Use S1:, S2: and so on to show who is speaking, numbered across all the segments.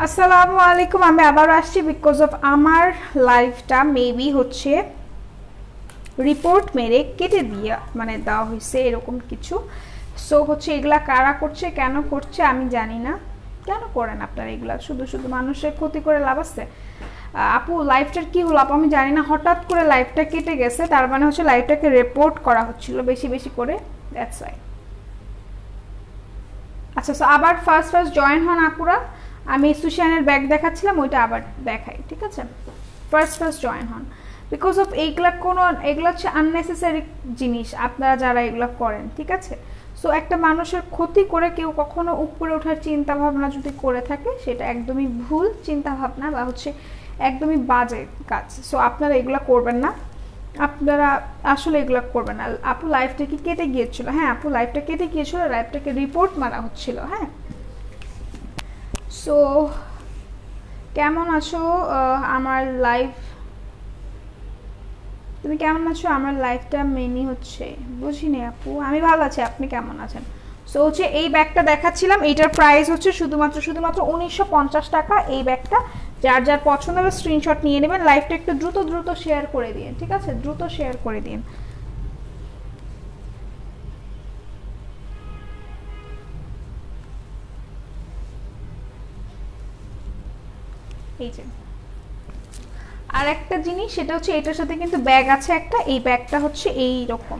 S1: আসসালামু আলাইকুম। আমি আবার আসছি বিকজ অফ আমার লাইভটা মেবি হচ্ছে রিপোর্ট মেরে কেটে দিয়ে মানে দেওয়া হয়েছে এরকম কিছু। সো হচ্ছে এগুলা কারা করছে কেন করছে আমি জানি না। কেন করেন আপনারা এগুলা? শুধু শুধু মানুষের ক্ষতি করে লাভ আছে? আপু লাইভটার কি হলো আপু আমি জানি না, হঠাৎ করে লাইভটা কেটে গেছে, তার মানে হচ্ছে লাইভটাকে রিপোর্ট করা হচ্ছিল বেশি বেশি করে, দ্যাটস ওয়াই। আচ্ছা সো আবার ফার্স্ট জয়েন হন আপুরা। আমি সুশানের ব্যাগ দেখাচ্ছিলাম, ওইটা আবার দেখাই, ঠিক আছে? ফার্স্ট জয়েন হন বিকজ অফ এগুলো হচ্ছে আননেসেসারি জিনিস আপনারা যারা এগুলো করেন, ঠিক আছে? সো একটা মানুষের ক্ষতি করে কেউ কখনো উপরে ওঠার চিন্তা ভাবনা যদি করে থাকে সেটা একদমই ভুল চিন্তা ভাবনা বা হচ্ছে একদমই বাজে কাজ। সো আপনারা এগুলো করবেন না, আপনারা আসলে এগুলো করবেন না। আপু লাইফটা কি কেটে গিয়েছিল? হ্যাঁ আপু লাইফটা কেটে গিয়েছিল, লাইফটাকে রিপোর্ট মারা হচ্ছিল। হ্যাঁ সো কেমন আছো আমার লাইফ, তুমি কেমন আছো? আমার লাইফটা মেনি হচ্ছে বুঝিনি আপু, আমি ভালো আছি, আপনি কেমন আছেন? সো হচ্ছে এই ব্যাগটা দেখাচ্ছিলাম, এইটার প্রাইস হচ্ছে শুধুমাত্র 1950 টাকা। এই ব্যাগটা যার যার পছন্দ হবে স্ক্রিনশট নিয়ে নেবেন। লাইভটা একটু দ্রুত শেয়ার করে দিন, ঠিক আছে? দ্রুত শেয়ার করে দিন। এই যে আর একটা জিনিস, সেটা হচ্ছে এটার সাথে কিন্তু ব্যাগ আছে একটা, এই ব্যাগটা হচ্ছে এই রকম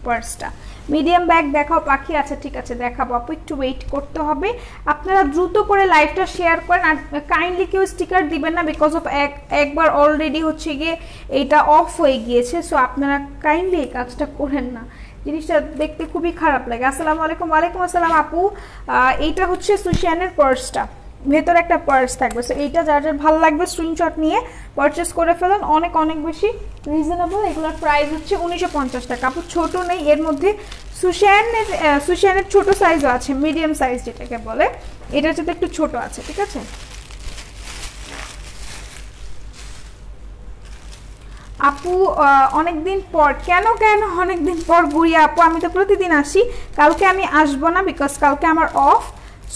S1: পার্সটা। মিডিয়াম ব্যাগ দেখাও পাখি। আচ্ছা ঠিক আছে দেখাবো আপু, একটু ওয়েট করতে হবে। আপনারা দ্রুত করে লাইভটা শেয়ার করেন আর কাইন্ডলি কেউ স্টিকার দিবেন না বিকজ অফ একবার অলরেডি হচ্ছে গিয়ে এইটা অফ হয়ে গিয়েছে। সো আপনারা কাইন্ডলি এই কাজটা করেন না, জিনিসটা দেখতে খুবই খারাপ লাগে। আসসালামু আলাইকুম। ওয়ালাইকুম আসসালাম আপু। এইটা হচ্ছে সুশিয়ানের পার্সটা, ভেতরে একটা পার্স থাকবে। সো এইটা যার যার ভালো লাগবে স্ক্রিনশট নিয়ে পারচেস করে ফেলেন, অনেক অনেক বেশি রিজনেবল। এগুলোর প্রাইস হচ্ছে 1950 টাকা। আপু ছোট নেই এর মধ্যে, সুশিয়ানের ছোট সাইজও আছে, মিডিয়াম সাইজ যেটাকে বলে, এটার সাথে একটু ছোট আছে, ঠিক আছে? আপু অনেকদিন পর কেন অনেকদিন পর গুড়িয়া আপু, আমি তো প্রতিদিন আসি, কালকে আমি আসবো না বিকজ কালকে আমার অফ।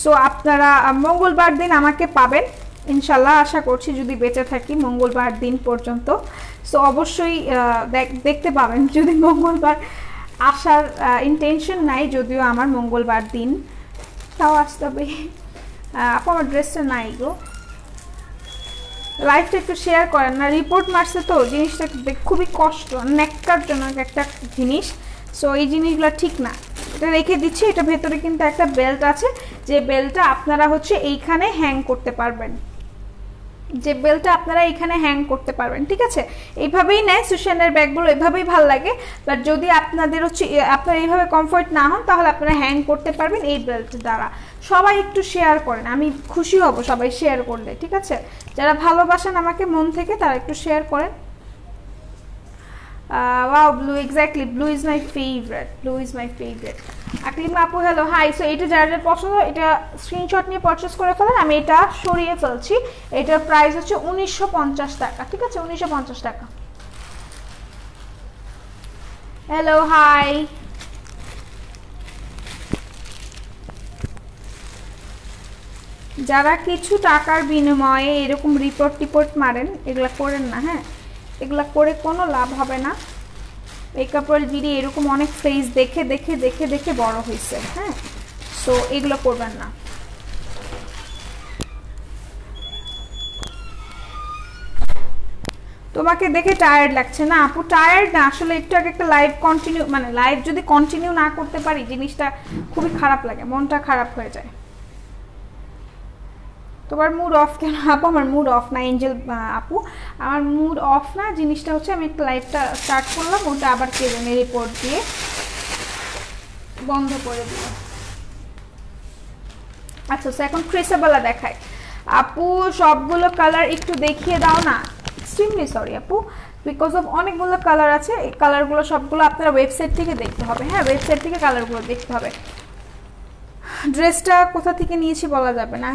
S1: সো আপনারা মঙ্গলবার দিন আমাকে পাবেন ইনশাল্লাহ, আশা করছি যদি বেঁচে থাকি মঙ্গলবার দিন পর্যন্ত। সো অবশ্যই দেখতে পাবেন। যদি মঙ্গলবার আসার ইন্টেনশন নাই, যদিও আমার মঙ্গলবার দিন, তাও আসতে হবে। আপু আমার ড্রেসটা নাই গো, লাইভটা একটু শেয়ার করেন না, রিপোর্ট মারছে তো জিনিসটা খুবই কষ্ট, ন্যাক্কারজনক একটা জিনিস। সো এই জিনিসগুলো ঠিক না, এটা রেখে দিচ্ছি। এটা ভেতরে কিন্তু একটা বেল্ট আছে, যে বেল্টটা আপনারা হচ্ছে এইখানে হ্যাং করতে পারবেন, যে বেল্টটা আপনারা এখানে হ্যাং করতে পারবেন, ঠিক আছে? এইভাবেই নেয় সুশানের ব্যাগগুলো, এভাবেই ভাল লাগে। বাট যদি আপনাদের হচ্ছে আপনারা এইভাবে কমফোর্ট না হন তাহলে আপনারা হ্যাং করতে পারবেন এই বেল্ট দ্বারা। সবাই একটু শেয়ার করেন, আমি খুশি হব সবাই শেয়ার করলে, ঠিক আছে? যারা ভালোবাসেন আমাকে মন থেকে তারা একটু শেয়ার করেন। Wow blue, exactly blue is my favourite. Aklima আপু হ্যালো হাই। সো এটা যার যার পছন্দ এটা স্ক্রিনশট নিয়ে পারচেস করে ফেলেন, আমি এটা সরিয়ে ফেলছি। এটার প্রাইস হচ্ছে 1950 টাকা, ঠিক আছে? 1950 টাকা। Hello hi. যারা কিছু টাকার বিনিময়ে এরকম রিপোর্ট মারেন, এগুলা করেন না। হ্যাঁ এগুলা করে কোনো লাভ হবে না। মেকআপ অলরেডি এরকম অনেক ফেস দেখে বড় হয়েছে। হ্যাঁ সো এগুলো করবেন না। তোমাকে দেখে টায়ার্ড লাগছে না আপু? টায়ার্ড না, আসলে একটু আগে একটা লাইভ কন্টিনিউ, মানে লাইভ যদি কন্টিনিউ না করতে পারি জিনিসটা খুবই খারাপ লাগে, মনটা খারাপ হয়ে যায়। তোমার মুড অফ কেন আপু? আমার মুড অফ না এঞ্জেল আপু, আমার মুড অফ না। জিনিসটা হচ্ছে আমি একটা লাইভটা স্টার্ট করলাম, ওটা আবার কে জানে রিপোর্ট দিয়ে বন্ধ করে দিল। আচ্ছা এখন ক্রিসাবেলা দেখায় আপু, সবগুলো কালার একটু দেখিয়ে দাও না। এক্সট্রিমলি সরি আপু, বিকজ অফ অনেকগুলো কালার আছে, এই কালারগুলো সবগুলো আপনারা ওয়েবসাইট থেকে দেখতে হবে। হ্যাঁ ওয়েবসাইট থেকে কালারগুলো দেখতে হবে। ড্রেসটা কোথা থেকে নিয়েছি বলা যাবে না,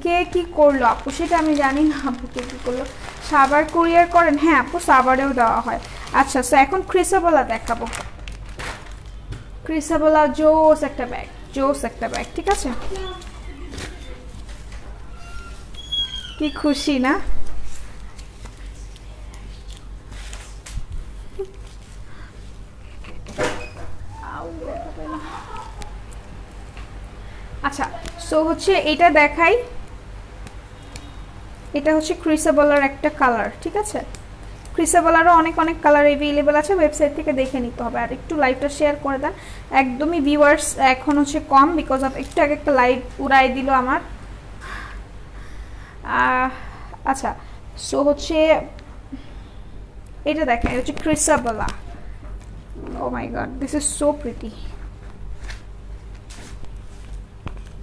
S1: কে কি করলো আপু সেটা আমি জানি না। আপু কে কি করলো, সাবার কুরিয়ার করেন? হ্যাঁ আপু সাবারেও দেওয়া হয়। আচ্ছা সো এখন ক্রিসাবেলা দেখাবো। ক্রিসাবেলা জোস একটা ব্যাগ, ঠিক আছে? কি খুশি না? আচ্ছা, সো হচ্ছে এটা দেখাই, এটা হচ্ছে ক্রিসাবলার একটা কালার, ঠিক আছে? ক্রিসাবলারও অনেক অনেক কালার অ্যাভেলেবেল আছে, ওয়েবসাইট থেকে দেখে নিতে হবে। আর একটু লাইভটা শেয়ার করে দেন, একদমই ভিউয়ার্স এখন হচ্ছে কম, বিকজ অফ একটু আগে একটা লাইভ উড়াই দিল আমার। আচ্ছা, সো হচ্ছে এটা দেখেন, এটা হচ্ছে ক্রিসাবলা। Oh my God, this is so pretty,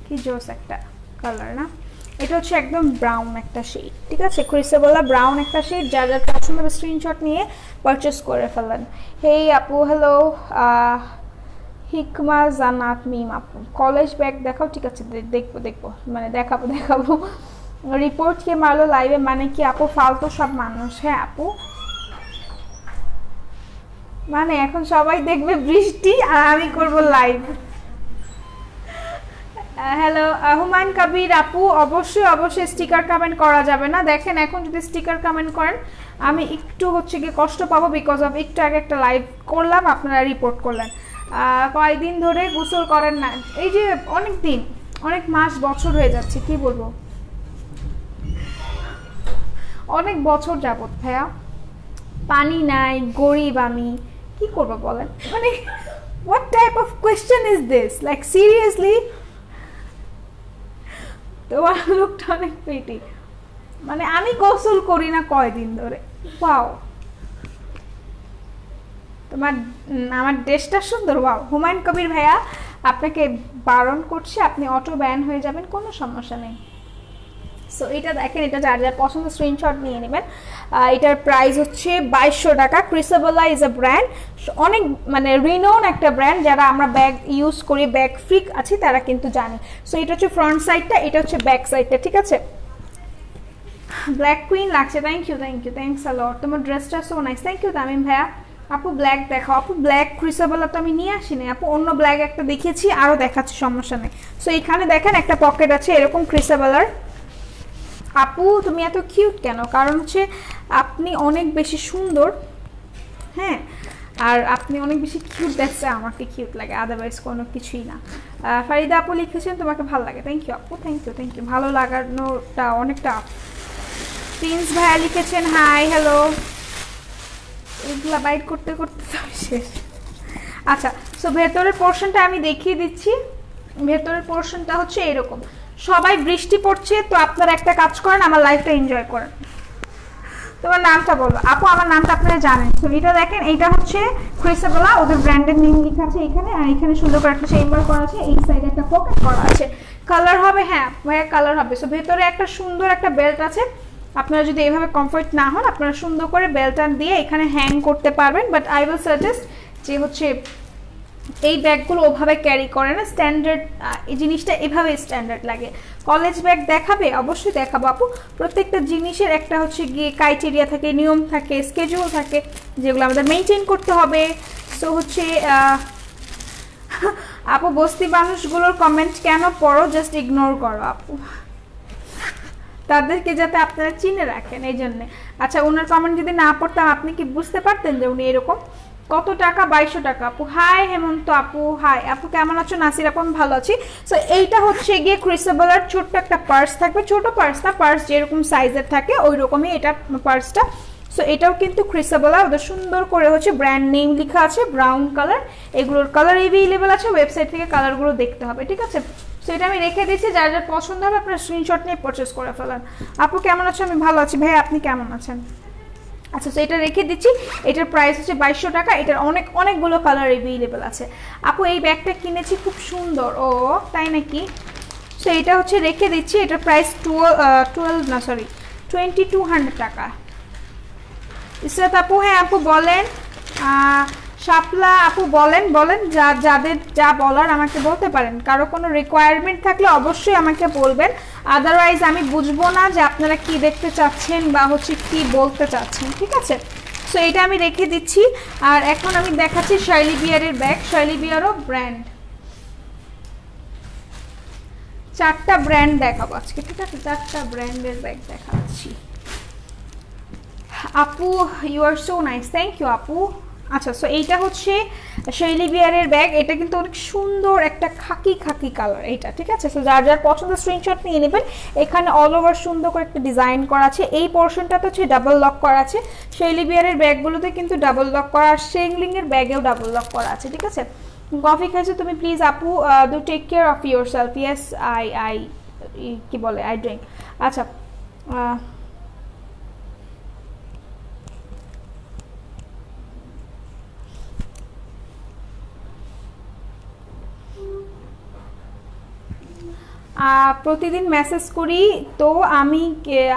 S1: কি জোস একটা কালার না? এটা হচ্ছে একদম ব্রাউন একটা শেড, ঠিক আছে? ক্রিসাবলা ব্রাউন একটা শেড, যার যার পছন্দ হবে স্ক্রিনশট নিয়ে পারচেস করে ফেলেন। হেই আপু, হ্যালো হিকমা জান্নাত মিম আপু, কলেজ ব্যাগ দেখাও। ঠিক আছে, দেখবো দেখবো, মানে দেখাবো দেখাবো। রিপোর্ট কে মারলো লাইভে, মানে কি আপু? ফালতু সব মানুষ। হ্যাঁ আপু, মানে এখন সবাই দেখবে বৃষ্টি আর আমি করব লাইভ। হ্যালো হুমায়ুন কবির আপু, অবশ্যই অবশ্যই স্টিকার কমেন্ট করা যাবে না। দেখেন এখন যদি স্টিকার কমেন্ট করেন আমি একটু হচ্ছে গিয়ে কষ্ট পাবো, বিকজ অফ একটু আগে একটা লাইভ করলাম, আপনারা রিপোর্ট করলেন। কয়েকদিন ধরে গোসল করেন না, এই যে অনেক দিন, অনেক মাস বছর হয়ে যাচ্ছে, কি বলবো, অনেক বছর যাবত ভাইয়া পানি নাই, গরিব আমি, কি করবো বলেন? মানে what type of question is this, like seriously? তোমার লুকটা অনেক প্রিটি, মানে আমি গোসল করি না কয়দিন ধরে। ওয়াও, তোমার আমার ড্রেসটা সুন্দর। ওয়াও, হুমায়ুন কবির ভাইয়া আপনাকে বারণ করছে, আপনি অটো ব্যান হয়ে যাবেন, কোনো সমস্যা নেই। সো এটা দেখেন, এটা যার যার পছন্দ স্ক্রিনশট নিয়ে নেবেন। এটার প্রাইস হচ্ছে 2200 টাকা। ক্রিসাবলা ইজ আ ব্র্যান্ড, অনেক মানে রিনোন একটা ব্র্যান্ড, যারা আমরা ব্যাগ ইউজ করি, ব্যাগ ফ্রিক আছি, তারা কিন্তু জানে। সো এটা হচ্ছে ফ্রন্ট সাইডটা, এটা হচ্ছে ব্যাক সাইডটা, ঠিক আছে? ব্ল্যাক কুইন লাগছে, thank you thank you, thanks a lot, তোমার ড্রেসটা so nice, thank you Tamim ভাইয়া। আপু ব্ল্যাক দেখাও। আপু ব্ল্যাক ক্রিসাবলা তো আমি নিয়ে আসিনি আপু, অন্য ব্ল্যাক একটা দেখিয়েছি, আরও দেখাচ্ছি, সমস্যা নেই। সো এখানে দেখেন একটা পকেট আছে এরকম ক্রিসাবলার। আপু তুমি এত কিউট কেন? কারণ হচ্ছে আপনি অনেক বেশি সুন্দর, হ্যাঁ, আর আপনি অনেক বেশি কিউট, দেখছে আমাকে কিউট লাগে, আদারওয়াইজ কোনো কিছুই না। ফারিদা আপু লিখেছেন তোমাকে ভালো লাগে, থ্যাংক ইউ আপু, থ্যাংক ইউ থ্যাংক ইউ, ভালো লাগানোটা অনেকটা। প্রিন্স ভাইয়া লিখেছেন হাই হ্যালো, এগুলা বাইট করতে করতে তো শেষ। আচ্ছা, সো ভেতরের পোর্শনটা আমি দেখিয়ে দিচ্ছি। ভেতরের পোর্শনটা হচ্ছে এরকম, সবাই বৃষ্টি পড়ছে, তো আপনারা একটা কাজ করেন, আমার লাইফটা এনজয় করেন। তোমার নামটা বলো আপু, আমার নামটা আপনারা জানেন। তো এটা দেখেন, এইটা হচ্ছে ক্রিসাবলা, ওদের ব্র্যান্ডের নেম লেখা আছে এখানে, আর এখানে সুন্দর করে একটা চেম্বার করা আছে, এই সাইডে একটা পকেট করা আছে। কালার হবে, হ্যাঁ ভাইয়া কালার হবে। সো ভেতরে একটা সুন্দর একটা বেল্ট আছে, আপনারা যদি এইভাবে কমফর্ট না হন, আপনারা সুন্দর করে বেল্টটা দিয়ে এখানে হ্যাং করতে পারবেন। বাট আই উইল সাজেস্ট যে হচ্ছে এই ব্যাগগুলো ওভাবে ক্যারি করে না, স্ট্যান্ডার্ড এই জিনিসটা এভাবে স্ট্যান্ডার্ড লাগে। কলেজ ব্যাগ দেখাবে, অবশ্যই দেখাবো আপু। প্রত্যেকটা জিনিসের একটা হচ্ছে গিয়ে ক্রাইটেরিয়া থাকে, নিয়ম থাকে, স্কেজুল থাকে, যেগুলো আমাদের মেনটেন করতে হবে। সো হচ্ছে আপু বস্তি মানুষগুলোর কমেন্ট কেন পড়ো, জাস্ট ইগনোর করো আপু, তাদেরকে যাতে আপনারা চিনে রাখেন, এই জন্যে। আচ্ছা, ওনার কমেন্ট যদি না পড়তাম আপনি কি বুঝতে পারতেন যে উনি এরকম? কত টাকা? 2200 টাকা আপু। হাই হেমন্ত আপু, হাই আপু, কেমন আছো? নাসির আপু, আমি ভালো আছি। সো এইটা হচ্ছে গিয়ে ক্রিসাবলার ছোট্ট একটা পার্স থাকবে, ছোট পার্স না, পার্স যেরকম সাইজের থাকে ওই রকমই এটা পার্সটা। সো এটাও কিন্তু ক্রিসাবলা, ওদের সুন্দর করে হচ্ছে ব্র্যান্ড নেম লেখা আছে, ব্রাউন কালার। এগুলোর কালার অ্যাভেলেবেল আছে, ওয়েবসাইট থেকে কালারগুলো দেখতে হবে, ঠিক আছে? সো এটা আমি রেখে দিচ্ছি, যার যার পছন্দ হবে আপনারা স্ক্রিনশট নিয়ে পারচেস করে ফেলেন। আপু কেমন আছো? আমি ভালো আছি ভাই, আপনি কেমন আছেন? আচ্ছা, তো এটা রেখে দিচ্ছি, এটার প্রাইস হচ্ছে 2200 টাকা। এটার অনেকগুলো কালার অ্যাভেলেবেল আছে। আপু এই ব্যাগটা কিনেছি, খুব সুন্দর। ও তাই নাকি? সো এটা হচ্ছে রেখে দিচ্ছি, এটার প্রাইস 2200 টাকা। ইসরাত আপু, হ্যাঁ আপু বলেন। শাপলা আপু বলেন, যাদের যা বলার আমাকে বলতে পারেন, কারো কোনো রিকোয়ারমেন্ট থাকলে অবশ্যই আমাকে বলবেন, আদারওয়াইজ আমি বুঝবো না যে আপনারা কি দেখতে চাচ্ছেন বা হচ্ছে কি বলতে চাচ্ছেন, ঠিক আছে? সো এটা আমি রেখে দিচ্ছি। আর এখন আমি দেখাচ্ছি শাইলি বিয়ারের ব্যাগ, শাইলি বিয়ারও ব্র্যান্ড। 4টা ব্র্যান্ড দেখাবো আজকে, ঠিক আছে? 4টা ব্র্যান্ডের ব্যাগ দেখাচ্ছি। আপু you are so nice, thank you আপু। আচ্ছা, সো এইটা হচ্ছে শৈলী বিয়ারের ব্যাগ। এটা কিন্তু অনেক সুন্দর একটা খাকি খাকি কালার এইটা, ঠিক আছে? সো যার যার পছন্দ স্ক্রিনশট নিয়ে নেবেন। এখানে অল ওভার সুন্দর করে একটা ডিজাইন করা আছে। এই পোর্শনটা তো হচ্ছে ডাবল লক করা আছে। শৈলী বিয়ারের ব্যাগগুলোতে কিন্তু ডাবল লক করা, আর শেংলিংয়ের ব্যাগেও ডাবল লক করা আছে, ঠিক আছে? কফি খাইছো তুমি প্লিজ আপু, do take care of yourself. Yes I কি বলে আই ড্রিঙ্ক। আচ্ছা, প্রতিদিন মেসেজ করি তো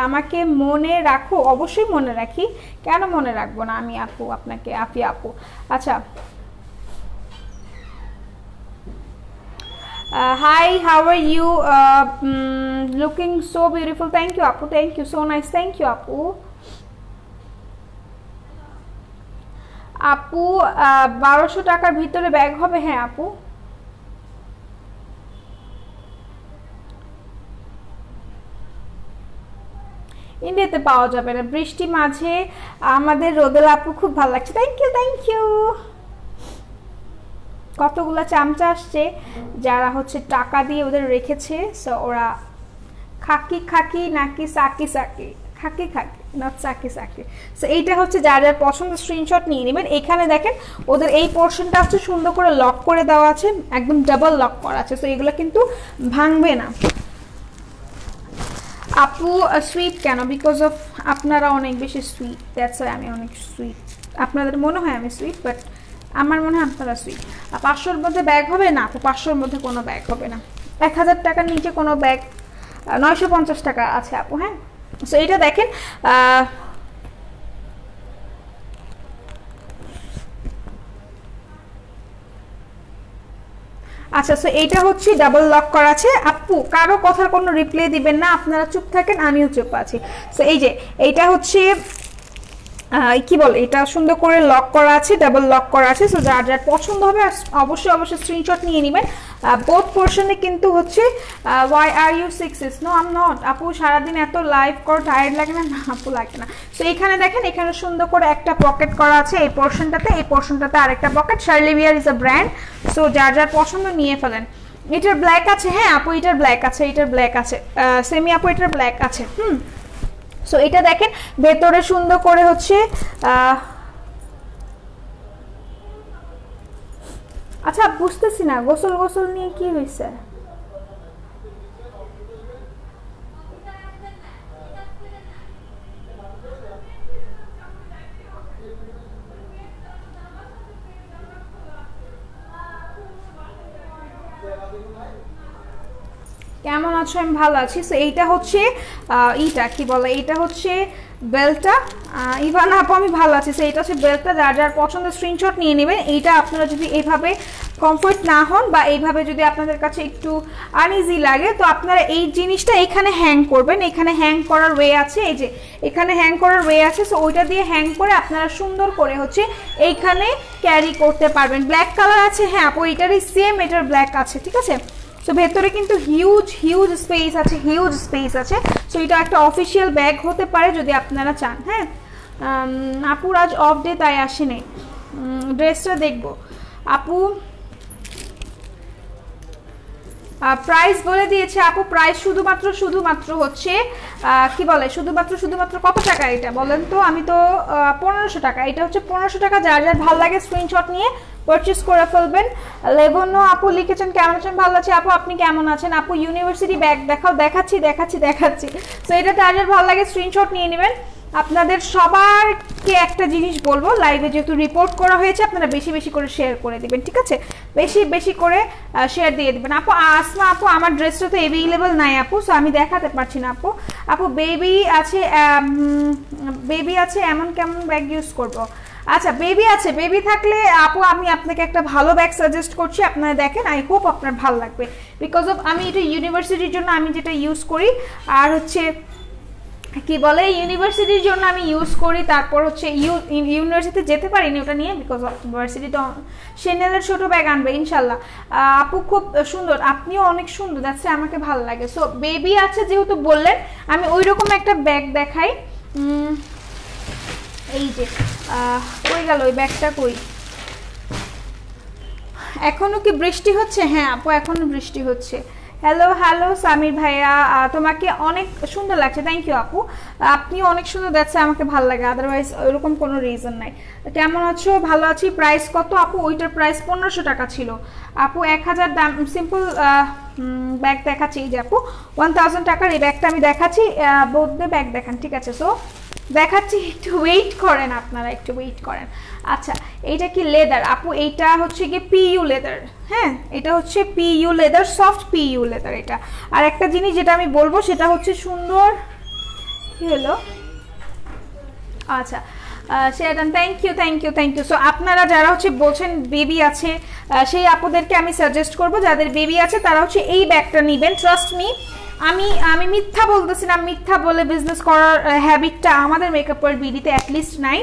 S1: আমাকে মনে রাখো? অবশ্যই মনে রাখি, কেন মনে রাখবো না আমি আপু আপনাকে, আফিয়া আপু। আচ্ছা, hi, how are you? Looking so beautiful. Thank you আপু, thank you, so nice, thank you আপু। আপু 1200 টাকার ভিতরে ব্যাগ হবে? হ্যাঁ আপু। ইন্ডিয়াতে পাওয়া যাবে না, বৃষ্টি মাঝে আমাদের রোদেলা আপু, খুব ভালো লাগছে, থ্যাংক ইউ থ্যাংক ইউ। কতগুলো চামচা আসছে যারা হচ্ছে টাকা দিয়ে ওদের রেখেছে, সো ওরা খাকি খাকি নাকি সাকি সাকি, খাকি খাকি নট সাকি সাকি। সো এইটা হচ্ছে যার যার পছন্দ স্ক্রিনশট নিয়ে নেবেন। এখানে দেখেন ওদের এই পোর্শনটা হচ্ছে সুন্দর করে লক করে দেওয়া আছে, একদম ডাবল লক করা আছে, সো এগুলো কিন্তু ভাঙবে না। আপু সুইট কেন? বিকজ অফ আপনারা অনেক বেশি সুইট, দ্যাটস ওয়াই আমি অনেক সুইট। আপনাদের মনে হয় আমি সুইট, বাট আমার মনে হয় আপনারা সুইট। 500-র মধ্যে ব্যাগ হবে না আপু? 500-র মধ্যে কোনো ব্যাগ হবে না। 1000 টাকার নিচে কোনো ব্যাগ 950 টাকা আছে আপু। হ্যাঁ, সো এটা দেখেন, আচ্ছা, সো এইটা হচ্ছে ডাবল লক করা আছে। আপু কারো কথার কোনো রিপ্লাই দিবেন না, আপনারা চুপ থাকেন, আমিও চুপ আছি। সো এই যে এইটা হচ্ছে কি বলে, এটা সুন্দর করে লক করা আছে, ডাবল লক করা আছে। সো যার যার পছন্দ হবে অবশ্যই অবশ্যই স্ক্রিনশট নিয়ে নেবেন। বোথ পোর্শনে কিন্তু হচ্ছে why are you 6 no I am not. আপু সারাদিন এত লাইভ করো, টায়ার্ড লাগে না? না আপু লাগে না। সো এখানে দেখেন, এখানে সুন্দর করে একটা পকেট করা আছে এই পোর্শনটাতে, এই পোর্শনটাতে আরেকটা pocket. Shirley Bear is a brand, so যার যার পছন্দ নিয়ে ফেলেন। এটার ব্ল্যাক আছে? হ্যাঁ আপু এটার ব্ল্যাক আছে, এটার ব্ল্যাক আছে। সেমি আপু এটার ব্ল্যাক আছে। সো এটা দেখেন ভেতরে সুন্দর করে হচ্ছে আচ্ছা বুঝতেছি না, গোসল গোসল নিয়ে কি হয়েছে? কেমন আছো? আমি ভালো আছি। সো এইটা হচ্ছে এইটা কি বলে, এইটা হচ্ছে বেল্টটা। ইভানা আপু আমি ভালো আছি। সো এইটা হচ্ছে বেল্টটা, যার যার পছন্দ স্ক্রিনশট নিয়ে নেবেন। এইটা আপনারা যদি এইভাবে কমফোর্ট না হন বা এইভাবে যদি আপনাদের কাছে একটু আনইজি লাগে, তো আপনারা এই জিনিসটা এখানে হ্যাং করবেন। এখানে হ্যাং করার ওয়ে আছে, এই যে এখানে হ্যাং করার ওয়ে আছে। সো ওইটা দিয়ে হ্যাং করে আপনারা সুন্দর করে হচ্ছে এইখানে ক্যারি করতে পারবেন। ব্ল্যাক কালার আছে? হ্যাঁ আপু এটারই সেম, এটার ব্ল্যাক আছে, ঠিক আছে? সো ভেতরে কিন্তু হিউজ হিউজ স্পেস আছে, হিউজ স্পেস আছে। সো এটা একটা অফিসিয়াল ব্যাগ হতে পারে যদি আপনারা চান। হ্যাঁ আপুর আজ অফ ডে তাই আসেনি, ড্রেসটা দেখবো। আপু প্রাইস বলে দিয়েছে আপু, প্রাইস শুধুমাত্র হচ্ছে কি বলে, শুধুমাত্র কত টাকা এটা বলেন তো? আমি তো 1500 টাকা, এটা হচ্ছে 1500 টাকা। যার যার ভালো লাগে স্ক্রিনশট নিয়ে পারচেজ করে ফেলবেন। লেবনো আপু লিখেছেন কেমন আছেন? ভালো আছে আপু, আপনি কেমন আছেন? আপু ইউনিভার্সিটি ব্যাগ দেখাও। দেখাচ্ছি। সো এটা যার যার ভালো লাগে স্ক্রিনশট নিয়ে নেবেন। আপনাদের সবারকে একটা জিনিস বলবো, লাইভে যেহেতু রিপোর্ট করা হয়েছে, আপনারা বেশি বেশি করে শেয়ার করে দিবেন, ঠিক আছে? বেশি বেশি করে শেয়ার দিয়ে দিবেন। আপু আসমা আপু আমার ড্রেসটা তো অ্যাভেলেবল নাই আপু, সো আমি দেখাতে পারছি না আপু। আপু বেবি আছে এমন কেমন ব্যাগ ইউজ করব? আচ্ছা বেবি আছে, বেবি থাকলে আপু আমি আপনাকে একটা ভালো ব্যাগ সাজেস্ট করছি, আপনারা দেখেন, আই হোপ আপনার ভালো লাগবে। বিকজ অফ আমি এটা ইউনিভার্সিটির জন্য আমি যেটা ইউজ করি, আর হচ্ছে কি বলে ইউনিভার্সিটির জন্য আমি ইউজ করি, তারপর হচ্ছে ইউনিভার্সিটিতে যেতে পারিনি ওটা নিয়ে বিকজ অফ ইউনিভার্সিটি। তো শেনেলের ছোট ব্যাগ আনবে ইনশাল্লাহ। আপু খুব সুন্দর, আপনিও অনেক সুন্দর, দ্যাটস আমাকে ভালো লাগে। সো বেবি আছে যেহেতু বললেন, আমি ওই রকম একটা ব্যাগ দেখাই। এই যে কই গেল ওই ব্যাগটা, কই? এখনো কি বৃষ্টি হচ্ছে? হ্যাঁ আপু এখনো বৃষ্টি হচ্ছে। হ্যালো হ্যালো সামির ভাইয়া, তোমাকে অনেক সুন্দর লাগছে। থ্যাংক ইউ আপু, আপনিও অনেক সুন্দর, দেখছে আমাকে ভালো লাগে, আদারওয়াইজ ওইরকম কোনো রিজন নাই। কেমন আছো? ভালো আছি। প্রাইস কত আপু? ওইটার প্রাইস 1500 টাকা ছিল আপু। 1000 দাম। সিম্পল ব্যাগ দেখাচ্ছি এই যে আপু 1000 টাকার এই ব্যাগটা আমি দেখাচ্ছি। বৌদ্ধ ব্যাগ দেখান, ঠিক আছে? সো দেখাচ্ছি, একটু ওয়েট করেন আপনারা, একটু ওয়েট করেন। আচ্ছা এইটা কি লেদার আপু? এইটা হচ্ছে কি পিইউ লেদার। হ্যাঁ এটা হচ্ছে PU leather, soft PU leather এটা। আর একটা জিনিস যেটা আমি বলবো সেটা হচ্ছে সুন্দর, কি হলো? আচ্ছা সেটা thank you thank you thank you. So আপনারা যারা হচ্ছে বলছেন বেবি আছে, সেই আপুদেরকে আমি সাজেস্ট করবো যাদের বেবি আছে তারা হচ্ছে এই ব্যাগটা নেবেন। ট্রাস্ট মি, আমি মিথ্যা বলতেছি না, মিথ্যা বলে বিজনেস করার হ্যাবিটটা আমাদের মেকআপের বিডিতে অ্যাটলিস্ট নাই।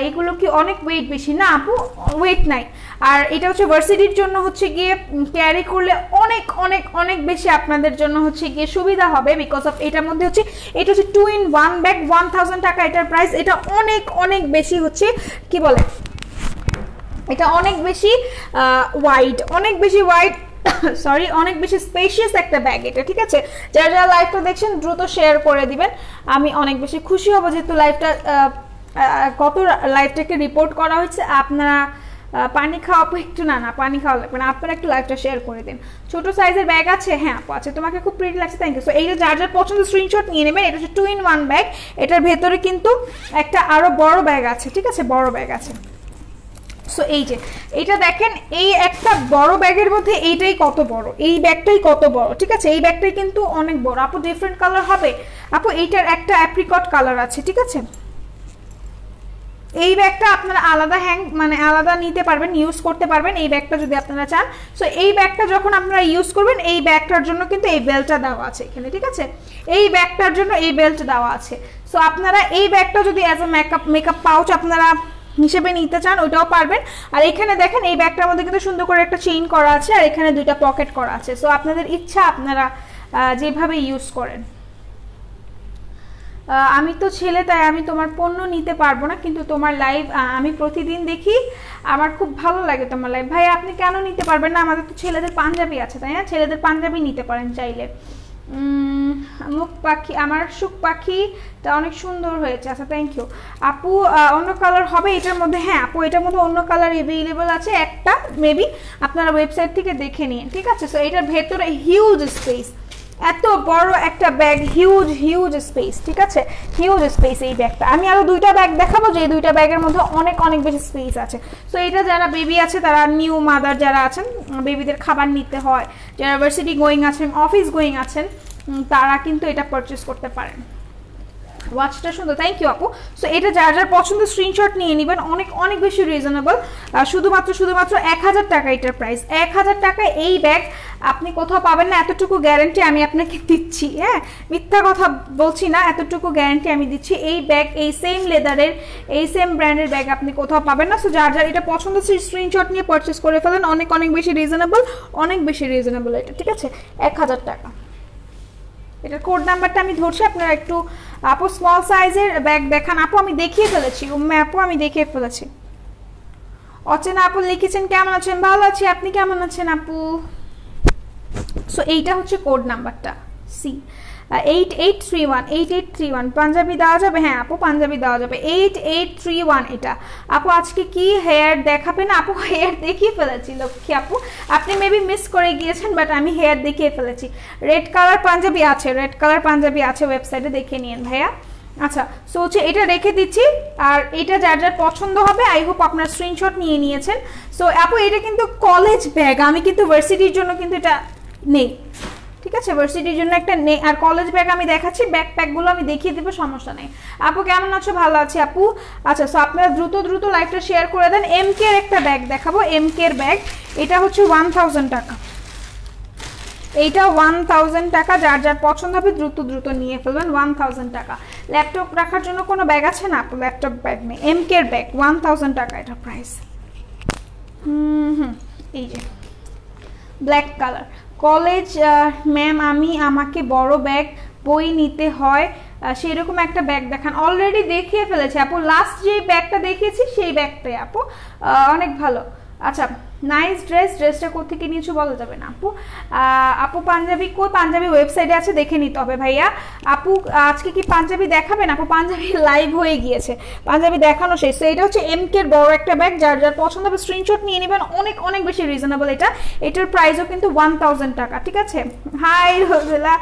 S1: এগুলো কি অনেক ওয়েট বেশি? না আপু ওয়েট নাই। আর এটা হচ্ছে ভার্সিটির জন্য হচ্ছে গিয়ে ক্যারি করলে অনেক অনেক অনেক বেশি আপনাদের জন্য হচ্ছে গিয়ে সুবিধা হবে বিকজ অফ এটার মধ্যে হচ্ছে, এটা হচ্ছে 2-in-1 ব্যাগ, 1000 টাকা এটার প্রাইস। এটা অনেক অনেক বেশি হচ্ছে কি বলে, এটা অনেক বেশি ওয়াইড, অনেক বেশি ওয়াইড, সরি অনেক বেশি স্পেশিয়াস একটা ব্যাগ এটা, ঠিক আছে? যারা যারা লাইভটা দেখছেন দ্রুত শেয়ার করে দিবেন, আমি অনেক বেশি খুশি হব যেহেতু লাইভটা কত লাইভটাকে রিপোর্ট করা হয়েছে। আপনারা পানি খাওয়াবো একটু, না পানি খাওয়া লাগবে না, আপনারা একটু লাইভটা শেয়ার করে দিন। ছোট সাইজের ব্যাগ আছে? হ্যাঁ আপু আছে, তোমাকে খুব প্রিটি লাগছে, থ্যাংক ইউ। সো এইটা যার যার পছন্দ স্ক্রিনশট নিয়ে নেবেন। এটা হচ্ছে 2-in-1 ব্যাগ, এটার ভেতরে কিন্তু একটা আরো বড় ব্যাগ আছে, ঠিক আছে? বড় ব্যাগ আছে। সো এই যে এইটা দেখেন, এই একটা বড় ব্যাগের মধ্যে এইটাই কত বড়, এই ব্যাগটাই কত বড়, ঠিক আছে? এই ব্যাগটাই কিন্তু অনেক বড় আপু। ডিফারেন্ট কালার হবে আপু, এইটার একটা অ্যাপ্রিকট কালার আছে, ঠিক আছে? এই ব্যাগটা আপনারা আলাদা মানে আলাদা নিতে পারবেন, ইউজ করতে পারবেন এই ব্যাগটা যদি আপনারা চান। সো এই ব্যাগটা যখন আপনারা ইউজ করবেন, এই ব্যাগটার জন্য কিন্তু এই বেল্টটা দেওয়া আছে এখানে, ঠিক আছে? এই ব্যাগটার জন্য এই বেল্ট দেওয়া আছে। সো আপনারা এই ব্যাগটা যদি অ্যাজ এ মেকআপ পাউচ আপনারা হিসেবে নিতে চান ওইটাও পারবেন। আর এখানে দেখেন এই ব্যাগটার মধ্যে কিন্তু সুন্দর করে একটা চেইন করা আছে, আর এখানে দুইটা পকেট করা আছে। সো আপনাদের ইচ্ছা আপনারা যেভাবে ইউজ করেন। আমি তো ছেলে তাই আমি তোমার পণ্য নিতে পারবো না, কিন্তু তোমার লাইভ আমি প্রতিদিন দেখি, আমার খুব ভালো লাগে তোমার লাইভ। ভাই আপনি কেন নিতে পারবেন না? আমাদের তো ছেলেদের পাঞ্জাবি আছে, তাই না? ছেলেদের পাঞ্জাবি নিতে পারেন চাইলে। মুখ পাখি, আমার সুখ পাখিটা অনেক সুন্দর হয়েছে। আচ্ছা থ্যাংক ইউ আপু। অন্য কালার হবে এটার মধ্যে? হ্যাঁ আপু এটার মধ্যে অন্য কালার অ্যাভেলেবল আছে একটা, মেবি আপনারা ওয়েবসাইট থেকে দেখে নিন, ঠিক আছে? সো এটার ভেতরে হিউজ স্পেস, এত বড় একটা ব্যাগ, হিউজ হিউজ স্পেস, ঠিক আছে? হিউজ স্পেস এই ব্যাগটা। আমি আরো দুইটা ব্যাগ দেখাবো যে দুইটা ব্যাগের মধ্যে অনেক অনেক বেশি স্পেস আছে। সো এটা যারা বেবি আছে, তারা নিউ মাদার যারা আছেন, বেবিদের খাবার নিতে হয়, যারা ভার্সিটি গোয়িং আছেন, অফিস গোয়িং আছেন, তারা কিন্তু এটা পারচেস করতে পারেন। ওয়াচটা সুন্দর, থ্যাংক ইউ আপু। সো এটা যার যার পছন্দ স্ক্রিনশট নিয়ে নেবেন, অনেক অনেক বেশি রিজনেবল। শুধুমাত্র 1000 টাকা এটার প্রাইস। 1000 টাকায় এই ব্যাগ আপনি কোথাও পাবেন না, এতটুকু গ্যারান্টি আমি আপনাকে দিচ্ছি। হ্যাঁ মিথ্যা কথা বলছি না, এতটুকু গ্যারান্টি আমি দিচ্ছি। এই ব্যাগ এই সেম লেদারের, এই সেম ব্র্যান্ডের ব্যাগ আপনি কোথাও পাবেন না। সো যার যার এটা পছন্দ স্ক্রিনশট নিয়ে পারচেস করে ফেলেন, অনেক অনেক বেশি রিজনেবল, অনেক বেশি রিজনেবল এটা, ঠিক আছে? 1000 টাকা। এটার কোড নাম্বারটা আমি ধরছি, আপনারা একটু আপু স্মল সাইজের ব্যাগ দেখান। আপু আমি দেখিয়ে ফেলেছি, আপু আমি দেখিয়ে ফেলেছি। অচেনা আপু লিখেছেন কেমন আছেন? ভালো আছি, আপনি কেমন আছেন আপু? সো এইটা হচ্ছে কোড নাম্বারটা সি 8831 পাঞ্জাবি দেওয়া যাবে? হ্যাঁ আপু পাঞ্জাবি দেওয়া যাবে। 8831 এটা। আপু আজকে কি হেয়ার দেখাবেন? আপু হেয়ার দেখিয়ে ফেলেছি লক্ষ্মী আপু, আপনি মেবি মিস করে গিয়েছেন, বাট আমি হেয়ার দেখিয়ে ফেলেছি। রেড কালার পাঞ্জাবি আছে, রেড কালার পাঞ্জাবি আছে, ওয়েবসাইটে দেখে নিন ভাইয়া। আচ্ছা সো হচ্ছে এটা রেখে দিচ্ছি, আর এটা যার যার পছন্দ হবে আই হোপ আপনার স্ক্রিনশট নিয়ে নিয়েছেন। সো আপু এটা কিন্তু কলেজ ব্যাগ, আমি কিন্তু ভার্সিটির জন্য কিন্তু এটা নেই, ঠিক আছে? ভার্সিটির জন্য একটা নেই। আর কলেজ ব্যাগ আমি দেখাচ্ছি, ব্যাকপ্যাকগুলো আমি দেখিয়ে দেবো, সমস্যা নেই। আপু কেমন আছো? ভালো আছি আপু। আচ্ছা সো আপনারা দ্রুত দ্রুত লাইভটা শেয়ার করে দেন। এমকে এর একটা ব্যাগ দেখাবো, এমকে এর ব্যাগ, এটা হচ্ছে 1000 টাকা। এইটা 1000 টাকা, যার যার পছন্দ হবে দ্রুত দ্রুত নিয়ে ফেলবেন। 1000 টাকা ল্যাপটপ রাখার জন্য কোনো ব্যাগ আছে না আপু? ল্যাপটপ ব্যাগ নেই, এমকে এর ব্যাগ 1000 টাকা এটা প্রাইস। এই যে ব্ল্যাক কালার, কলেজ ম্যাম আমাকে বড় ব্যাগ বই নিতে হয় সেরকম একটা ব্যাগ দেখান। অলরেডি দেখিয়ে ফেলেছে আপু, লাস্ট যে ব্যাগটা দেখিয়েছি সেই ব্যাগটাই আপু, অনেক ভালো। আচ্ছা নাইস ড্রেসটা কোথেকে নিয়েছো বলা যাবে না আপু? আপু পাঞ্জাবি কই? পাঞ্জাবি ওয়েবসাইটে আছে, দেখে নিতে হবে ভাইয়া। আপু আজকে কি পাঞ্জাবি দেখাবেন? আপু পাঞ্জাবি লাইভ হয়ে গিয়েছে, পাঞ্জাবি দেখানো শেষ। তো এটা হচ্ছে এমকে এর বড় একটা ব্যাগ, যার যার পছন্দ হবে স্ক্রিনশট নিয়ে নেবেন, অনেক অনেক বেশি রিজনেবল এটার প্রাইসও কিন্তু 1000 টাকা, ঠিক আছে? হাই রোজেলা,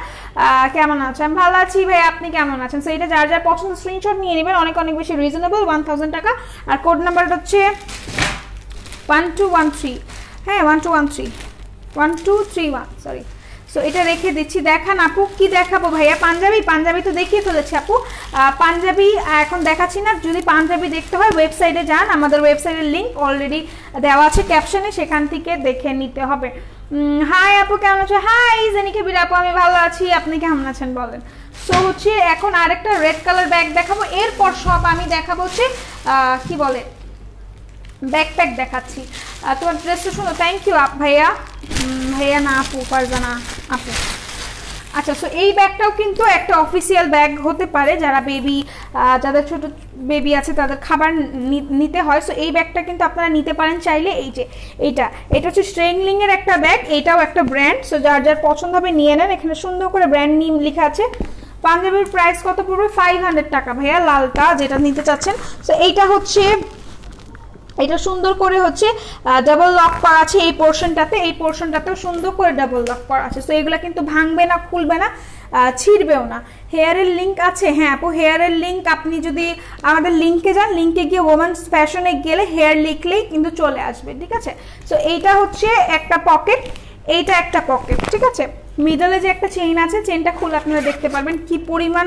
S1: কেমন আছেন? আমি ভালো আছি ভাই, আপনি কেমন আছেন? সো এটা যার যার পছন্দ স্ক্রিনশট নিয়ে নেবেন, অনেক অনেক বেশি রিজনেবল, 1000 টাকা। আর কোড নাম্বারটা হচ্ছে 1213, হ্যাঁ 1231, সরি। সো এটা রেখে দিচ্ছি। দেখান আপু, কি দেখাবো ভাইয়া? পাঞ্জাবি তো দেখিয়ে ফেলেছি আপু, পাঞ্জাবি এখন দেখাচ্ছি না। যদি পাঞ্জাবি দেখতে হয় ওয়েবসাইটে যান, আমাদের ওয়েবসাইটের লিঙ্ক অলরেডি দেওয়া আছে ক্যাপশনে, সেখান থেকে দেখে নিতে হবে। হাই আপু কেমন আছো? হাই জেনিকে বির আপু, আমি ভালো আছি, আপনি কেমন আছেন বলেন? সো হচ্ছে এখন আরেকটা রেড কালার ব্যাগ দেখাবো, এরপর সব আমি দেখাবো হচ্ছে কি বলে ব্যাকপ্যাক দেখাচ্ছি। তোমার ড্রেসটা শুনো, থ্যাংক ইউ ভাইয়া না আপু, ফারজানা আপু। আচ্ছা সো এই ব্যাগটাও কিন্তু একটা অফিসিয়াল ব্যাগ হতে পারে, যারা বেবি, যাদের ছোট বেবি আছে তাদের খাবার নিতে হয়। সো এই ব্যাগটা কিন্তু আপনারা নিতে পারেন চাইলে। এই যে এটা হচ্ছে স্ট্রেংলিং এর একটা ব্যাগ, এটাও একটা ব্র্যান্ড। সো যার যার পছন্দ হবে নিয়ে নেন, এখানে সুন্দর করে ব্র্যান্ড নেম লেখা আছে। পাঞ্জাবির প্রাইস কত পড়বে? 500 টাকা ভাইয়া, লালটা যেটা নিতে চাচ্ছেন। সো এইটা হচ্ছে, এটা সুন্দর করে হচ্ছে ডাবল লক করা আছে এই পোর্শনটাতেও সুন্দর করে ডাবল লক করা আছে। সো এগুলো কিন্তু ভাঙবে না, খুলবে না, ছিঁড়বেও না। হেয়ারের লিঙ্ক আছে, হ্যাঁ আপু হেয়ারের লিঙ্ক, আপনি যদি আমাদের লিঙ্কে যান, লিঙ্কে গিয়ে ওমেন্স ফ্যাশনে গেলে হেয়ার লিখলেই কিন্তু চলে আসবে, ঠিক আছে? সো এইটা হচ্ছে একটা পকেট, এইটা একটা পকেট, ঠিক আছে? মিডলে যে একটা চেইন আছে, চেইনটা খুলে আপনারা দেখতে পারবেন কি পরিমাণ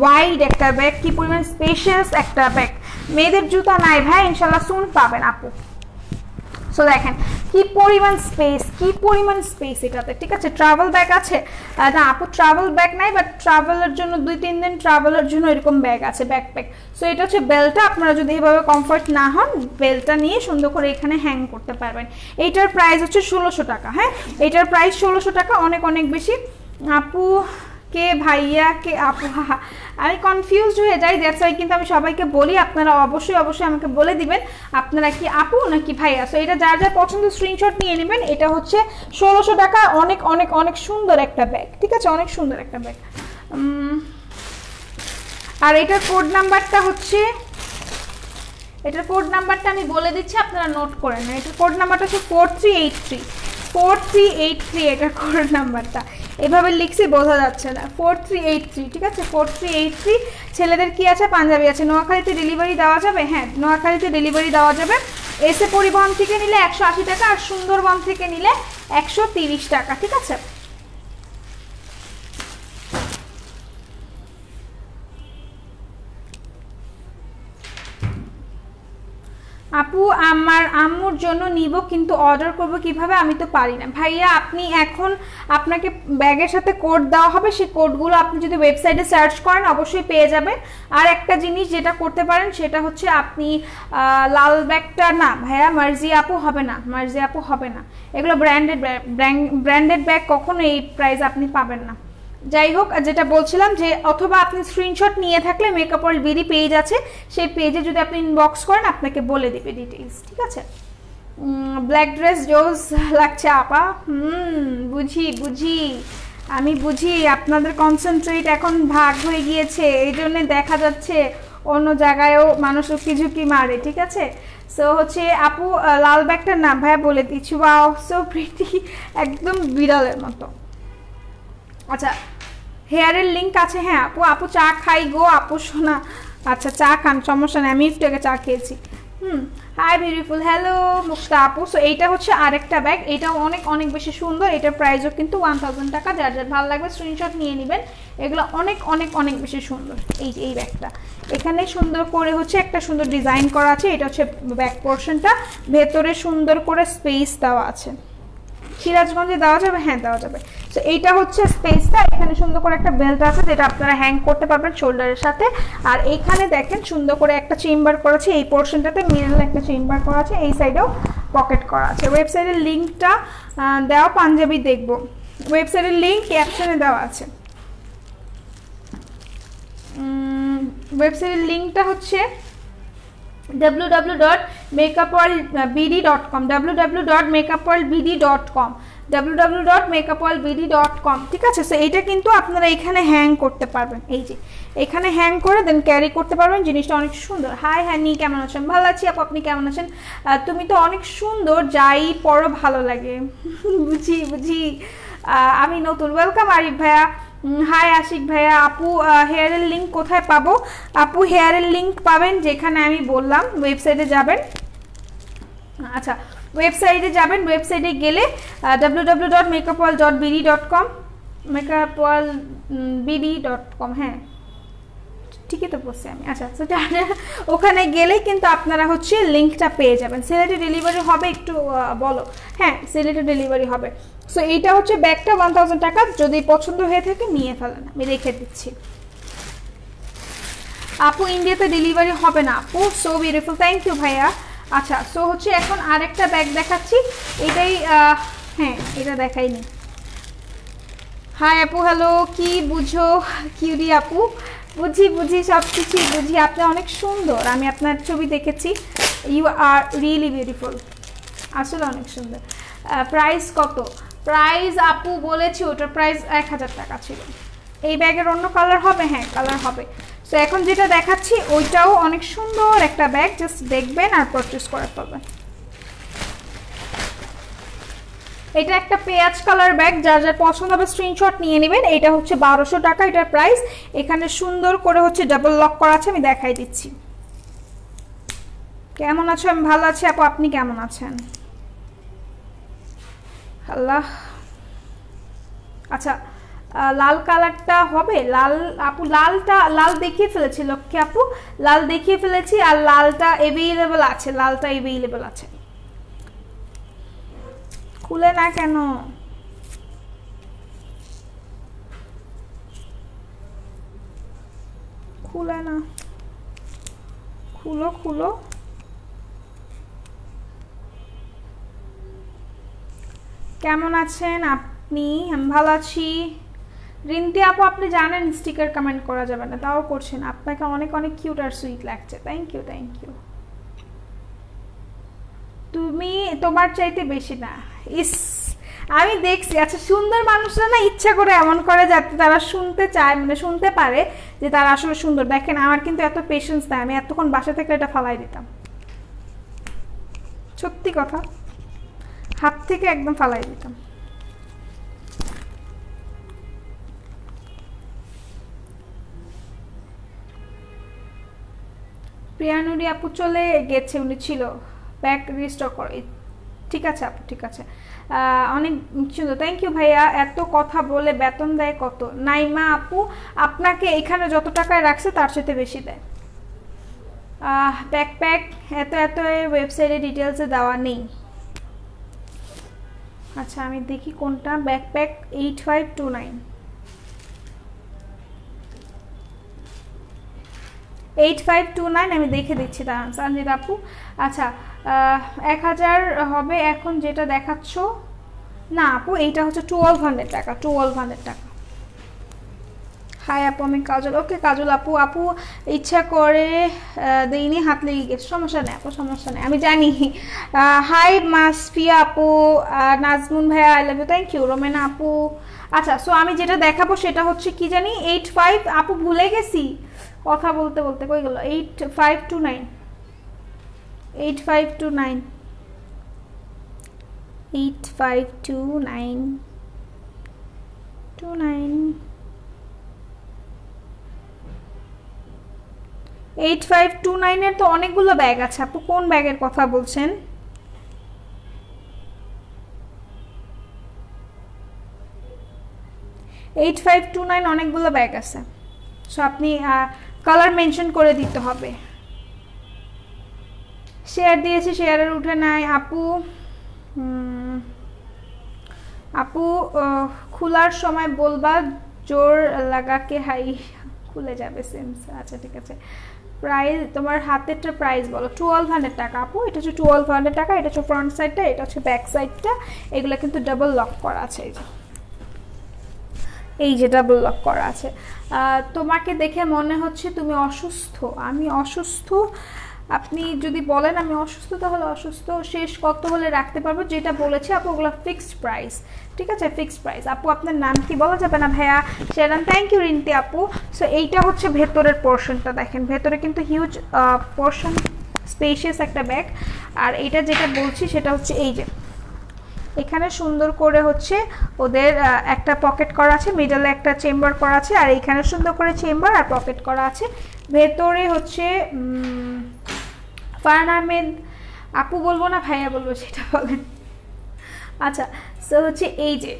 S1: ওয়াইড একটা ব্যাগ, কি পরিমাণ স্পেশিয়াস একটা ব্যাগ। মেয়েদের জুতা নাই ভাই, ইনশাল্লাহ সুন পাবেন আপু। সো দেখেন কি পরিমাণ স্পেস এটাতে, ঠিক আছে? ট্রাভেল ব্যাগ আছে না আপু? ট্রাভেল ব্যাগ নাই, বাট ট্রাভেলের জন্য 2-3 দিন ট্রাভেলের জন্য এরকম ব্যাগ আছে, ব্যাকপ্যাক। সো এটা হচ্ছে বেলটা, আপনারা যদি এভাবে কমফর্ট না হন, বেলটা নিয়ে সুন্দর করে এখানে হ্যাং করতে পারবেন। এইটার প্রাইস হচ্ছে 1600 টাকা, হ্যাঁ এটার প্রাইস 1600 টাকা, অনেক অনেক বেশি। আপু কে ভাইয়া কে আপু, আমি কনফিউজড হয়ে যাই, দ্যাটস ওয়াই কিন্তু আমি সবাইকে বলি আপনারা অবশ্যই আমাকে বলে দিবেন আপনারা কি আপু নাকি ভাইয়া। সো এটা যার যার পছন্দ স্ক্রিনশট নিয়ে নেবেন। এটা হচ্ছে 1600 টাকা, অনেক অনেক অনেক সুন্দর একটা ব্যাগ, ঠিক আছে? অনেক সুন্দর একটা ব্যাগ। আর এটার কোড নাম্বারটা হচ্ছে, এটার কোড নাম্বারটা আমি বলে দিচ্ছি, আপনারা নোট করে নেন। এটার কোড নাম্বারটা হচ্ছে 4383, এটার কোড নাম্বারটা এভাবে লিখছি বোঝা যাচ্ছে না, 4383, ঠিক আছে? 4383। ছেলেদের কি আছে? পাঞ্জাবি আছে। নোয়াখালীতে ডেলিভারি দেওয়া যাবে? হ্যাঁ নোয়াখালীতে ডেলিভারি দেওয়া যাবে। এসে পরিবহন থেকে নিলে 180 টাকা, আর সুন্দরবন থেকে নিলে 130 টাকা, ঠিক আছে? আপু আমার আম্মুর জন্য নিব, কিন্তু অর্ডার করব কিভাবে? আমি তো পারি না ভাইয়া। আপনি এখন আপনাকে ব্যাগের সাথে কোড দেওয়া হবে, সেই কোডগুলো আপনি যদি ওয়েবসাইটে সার্চ করেন অবশ্যই পেয়ে যাবেন। আর একটা জিনিস যেটা করতে পারেন সেটা হচ্ছে আপনি লাল ব্যাগটা না ভাইয়া, মার্জি আপু হবে না, এগুলো ব্র্যান্ডেড ব্যাগ, কখনো এই প্রাইস আপনি পাবেন না। যাই হোক, যেটা বলছিলাম যে অথবা আপনি স্ক্রিনশট নিয়ে থাকলে মেকআপ ওয়ার্ল্ড বিডি পেজ আছে, সেই পেজে যদি আপনি ইনবক্স করেন আপনাকে বলে দিবে ডিটেইলস, ঠিক আছে? ব্ল্যাক ড্রেস জোস লাগছে আপা, বুঝি আমি বুঝি। আপনাদের কনসেন্ট্রেট এখন ভাগ হয়ে গিয়েছে, এই জন্য দেখা যাচ্ছে অন্য জায়গায়ও মানুষ ঝুঁকি মারে, ঠিক আছে? সো হচ্ছে আপু লাল ব্যাগটার নাম ভাইয়া বলে দিচ্ছি, ওয়াও সো প্রিটি, একদম বিড়ালের মতো। আচ্ছা হেয়ারের লিঙ্ক আছে, হ্যাঁ আপু চা খাই গো আপু শোনা। আচ্ছা চা খান, সমস্যা নেই, আমি একটু আগে চা খেয়েছি। হাই বিউটিফুল, হ্যালো মুক্তা আপু। সো এইটা হচ্ছে আরেকটা ব্যাগ, এটাও অনেক অনেক বেশি সুন্দর, এটার প্রাইসও কিন্তু 1000 টাকা। যার যার ভালো লাগবে স্ক্রিনশট নিয়ে নেবেন, এগুলো অনেক অনেক অনেক বেশি সুন্দর। এই যে এই ব্যাগটা, এখানে সুন্দর করে হচ্ছে একটা সুন্দর ডিজাইন করা আছে, এটা হচ্ছে ব্যাক পোর্শনটা, ভেতরে সুন্দর করে স্পেস দেওয়া আছে। সিরাজগঞ্জে দেওয়া যাবে? হ্যাঁ দেওয়া যাবে। সো এইটা হচ্ছে স্পেসটা, এখানে সুন্দর করে একটা বেল্ট আছে যেটা আপনারা হ্যাং করতে পারবেন শোল্ডারের সাথে। আর এইখানে দেখেন সুন্দর করে একটা চেম্বার করা আছে, এই পোর্শনটাতে মিডলে একটা চেম্বার করা আছে, এই সাইডেও পকেট করা আছে। ওয়েবসাইটের লিঙ্কটা দেওয়া, পাঞ্জাবি দেখব, ওয়েবসাইটের লিঙ্ক ক্যাপশনে দেওয়া আছে। ওয়েবসাইটের লিঙ্কটা হচ্ছে www.makeupworldbd.com www.makeupworldbd.com www.makeupworldbd.com ঠিক আছে। সো এইটা কিন্তু আপনারা এখানে হ্যাং করতে পারবেন, এই যে এখানে হ্যাং করে দেন ক্যারি করতে পারবেন, জিনিসটা অনেক সুন্দর। হাই হানি, কেমন আছেন? ভালো আছি আপু, আপনি কেমন আছেন? তুমি তো অনেক সুন্দর, যাই পরো ভালো লাগে। বুঝি বুঝি, আমি নতুন। ওয়েলকাম আরিফ ভাইয়া, হাই আশিক ভাইয়া। আপু হেয়ারের লিঙ্ক কোথায় পাবো? আপু হেয়ারের লিঙ্ক পাবেন যেখানে আমি বললাম, ওয়েবসাইটে যাবেন। আচ্ছা, ওয়েবসাইটে যাবেন, ওয়েবসাইটে গেলে www.makeupworld.bd.com makeupworldbd.com, হ্যাঁ ঠিকই তো বলছি আমি। আচ্ছা, সেটা ওখানে গেলেই কিন্তু আপনারা হচ্ছে লিঙ্কটা পেয়ে যাবেন। সিলেটে ডেলিভারি হবে? একটু বলো। হ্যাঁ, সিলেটে ডেলিভারি হবে। সো এইটা হচ্ছে ব্যাগটা 1000 টাকা, যদি পছন্দ হয়ে থাকে নিয়ে ফেলেন, আমি রেখে দিচ্ছি। আপু ইন্ডিয়াতে ডেলিভারি হবে না আপু? সো বিউটিফুল, থ্যাংক ইউ ভাইয়া। আচ্ছা, সো হচ্ছে এখন আরেকটা ব্যাগ দেখাচ্ছি, এটাই হ্যাঁ এটা দেখাইনি। হাই আপু, হ্যালো, কি বুঝো কিউরি আপু? বুঝি বুঝি, সব কিছুই বুঝি, আপনি অনেক সুন্দর, আমি আপনার ছবি দেখেছি, ইউ আর রিয়েলি বিউটিফুল, আসলে অনেক সুন্দর। প্রাইস কত? প্রাইস আপু বলেছি, ওটার প্রাইস 1000 টাকা ছিল। এই ব্যাগের অন্য কালার হবে? হ্যাঁ কালার হবে। সো এখন যেটা দেখাচ্ছি ওইটাও অনেক সুন্দর একটা ব্যাগ, জাস্ট দেখবেন আর পারচেজ করে ফেলবেন। এটা একটা পেঁয়াজ কালার ব্যাগ, যার যার পছন্দ হবে স্ক্রিনশট নিয়ে নেবেন। এটা হচ্ছে 1200 টাকা এটার প্রাইস। এখানে সুন্দর করে হচ্ছে ডাবল লক করা আছে, আমি দেখাই দিচ্ছি। কেমন আছো? আমি ভালো আছি আপু, আপনি কেমন আছেন? আল্লাহ। আচ্ছা, লাল কালারটা হবে? লাল আপু, লালটা লাল দেখিয়ে ফেলেছি লক্ষ্মী আপু, লাল দেখিয়ে ফেলেছি, আর লালটা অ্যাভেলেবল আছে, লালটা অ্যাভেলেবল আছে। খুলে না কেন? খুলে না, খুলো খুলো। কেমন আছেন আপনি? আমি ভালো আছি। রিন্তি আপু, আপনি জানেন স্টিকার কমেন্ট করা যাবে না, তাও করছেন। আপনাকে অনেক অনেক কিউট আর সুইট লাগছে, থ্যাংক ইউ থ্যাংক ইউ। তুমি তোমার চাইতে বেশি না, ইস আমি দেখছি। আচ্ছা, সুন্দর মানুষরা না ইচ্ছা করে এমন করে যাতে তারা শুনতে চায়, মানে শুনতে পারে যে তারা আসলে সুন্দর। দেখেন আমার কিন্তু এত পেশেন্স নাই, আমি এতক্ষণ বাসা থেকে এটা ফালাই দিতাম, সত্যি কথা, হাত থেকে একদম ফালাই দিতাম। প্রিয়ানুরি আপু চলে গেছে, উনি ছিল, ব্যাগ রিস্টক করে। ঠিক আছে আপু, ঠিক আছে, অনেক সুন্দর, থ্যাংক ইউ ভাইয়া। এত কথা বলে বেতন দেয় কত? নাইমা আপু, আপনাকে এখানে যত টাকায় রাখছে তার সাথে বেশি দেয়। ব্যাকপ্যাক এত এত ওয়েবসাইটে ডিটেলসে দেওয়া নেই। আচ্ছা আমি দেখি কোনটা। ব্যাকপ্যাক 8529, 8529 আমি দেখে দিচ্ছি দাঁড়ান সঞ্জিত আপু। আচ্ছা 1000 হবে এখন যেটা দেখাচ্ছ না আপু, এইটা হচ্ছে 1200 টাকা, 1200 টাকা। হাই আপু, আমি কাজল। ওকে কাজল আপু, আপু ইচ্ছা করে দেইনি, হাত লেগে গেছে। সমস্যা নেই আপু, সমস্যা নেই, আমি জানি। হাই মাসফিয়া আপু, নাজমুন ভাইয়া I love you, thank you. Romena আপু। আচ্ছা সো আমি যেটা দেখাবো সেটা হচ্ছে কি জানি 85 আপু, ভুলে গেছি কথা বলতে বলতে, কই গেল? 8529, 8529, 8529, 8529 এর তো অনেকগুলো ব্যাগ আছে আপু, কোন ব্যাগের কথা বলছেন? $8529 অনেকগুলো ব্যাগ আছে, সো আপনি কালার মেনশন করে দিতে হবে। শেয়ার দিয়েছি, শেয়ারের উঠে নাই আপু। আপু খোলার সময় বলবা জোর লাগা কে হাই খুলে যাবে সিমস। আচ্ছা ঠিক আছে, প্রাইস তোমার হাতেরটা প্রাইস বলো। 1200 টাকা আপু, এটা হচ্ছে 1200 টাকা। এটা হচ্ছে ফ্রন্ট সাইডটা, এটা হচ্ছে ব্যাক সাইডটা। এগুলো কিন্তু ডাবল লক করা আছে, এই যে ডাবল লক করা আছে। তোমাকে দেখে মনে হচ্ছে তুমি অসুস্থ। আমি অসুস্থ? আপনি যদি বলেন আমি অসুস্থ তাহলে অসুস্থ। শেষ কত হলে রাখতে পারবো, যেটা বলেছে আপু ওগুলো ফিক্সড প্রাইস, ঠিক আছে, ফিক্সড প্রাইস। আপু আপনার নাম কি বলা যাবে না ভাইয়া? সেরান, থ্যাংক ইউ রিন্তি আপু। সো এইটা হচ্ছে ভেতরের পোর্শনটা, দেখেন ভেতরে কিন্তু হিউজ পোর্শন, স্পেশিয়াস একটা ব্যাগ। আর এটা যেটা বলছি সেটা হচ্ছে এই যে এখানে সুন্দর করে হচ্ছে ওদের একটা পকেট করা আছে, মিডলে একটা চেম্বার করা আছে, আর এইখানে সুন্দর করে চেম্বার আর পকেট করা আছে। ভেতরে হচ্ছে ফারহান আহমেদ আপু বলবো না ভাইয়া বলবো সেটা বলেন। আচ্ছা, সো হচ্ছে এই যে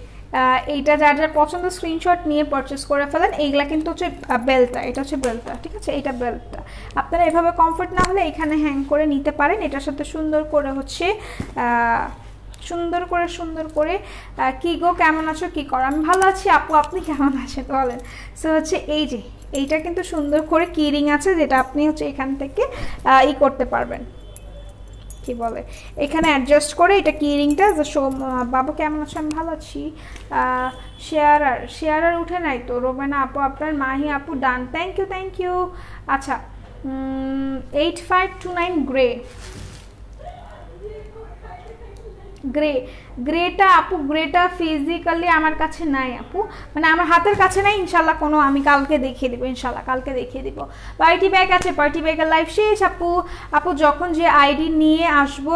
S1: এইটা যার যার পছন্দ স্ক্রিনশট নিয়ে পারচেস করে ফেলেন। এইগুলা কিন্তু হচ্ছে বেল্টটা, এটা হচ্ছে বেল্টটা, ঠিক আছে, এটা বেল্টটা। আপনারা এভাবে কমফোর্ট না হলে এখানে হ্যাং করে নিতে পারেন। এটার সাথে সুন্দর করে হচ্ছে সুন্দর করে কি গো কেমন আছো, কি করো? আমি ভালো আছি আপু, আপনি কেমন আছেন বলেন। সো হচ্ছে এই যে এইটা কিন্তু সুন্দর করে কিরিং আছে, যেটা আপনি হচ্ছে এখান থেকে করতে পারবেন, কি বলে, এখানে অ্যাডজাস্ট করে এটা কিরিংটা। বাবু কেমন আছো? আমি ভালো আছি। শেয়ারার উঠে নাই তো রোবেনা আপু, আপনার মাহি আপু ডান, থ্যাংক ইউ। আচ্ছা 8529 গ্রেটা আপু, গ্রেটা ফিজিক্যালি আমার কাছে নাই আপু, মানে আমার হাতের কাছে নাই। ইনশাল্লাহ কোনো আমি কালকে দেখিয়ে দিব, ইনশাল্লাহ কালকে দেখিয়ে দিব। পার্টি ব্যাগ আছে, পার্টি ব্যাগের লাইফ শেষ আপু যখন যে আইডি নিয়ে আসবো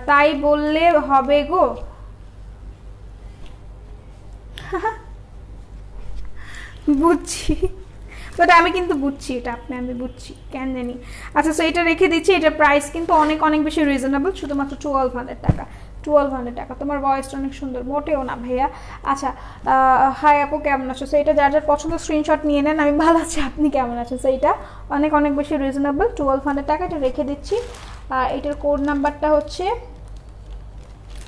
S1: তাই বললে হবে গো। বুঝছি, বাট আমি কিন্তু বুঝছি এটা আমি বুঝছি কেন জানি। আচ্ছা, সো এটা রেখে দিচ্ছি। এটার প্রাইস কিন্তু অনেক বেশি রিজনেবল, শুধুমাত্র 1200 টাকা। 1200 টাকা। তোমার ভয়েসটা অনেক সুন্দর, মোটেও না ভাইয়া। আচ্ছা, হাই আপু কেমন আছো? সো এটা যার যার পছন্দ স্ক্রিনশট নিয়ে নেন। আমি ভালো আছি, আপনি কেমন আছেন? সো এটা অনেক বেশি রিজনেবল, 1200 টাকা। এটা রেখে দিচ্ছি। এটার কোড নাম্বারটা হচ্ছে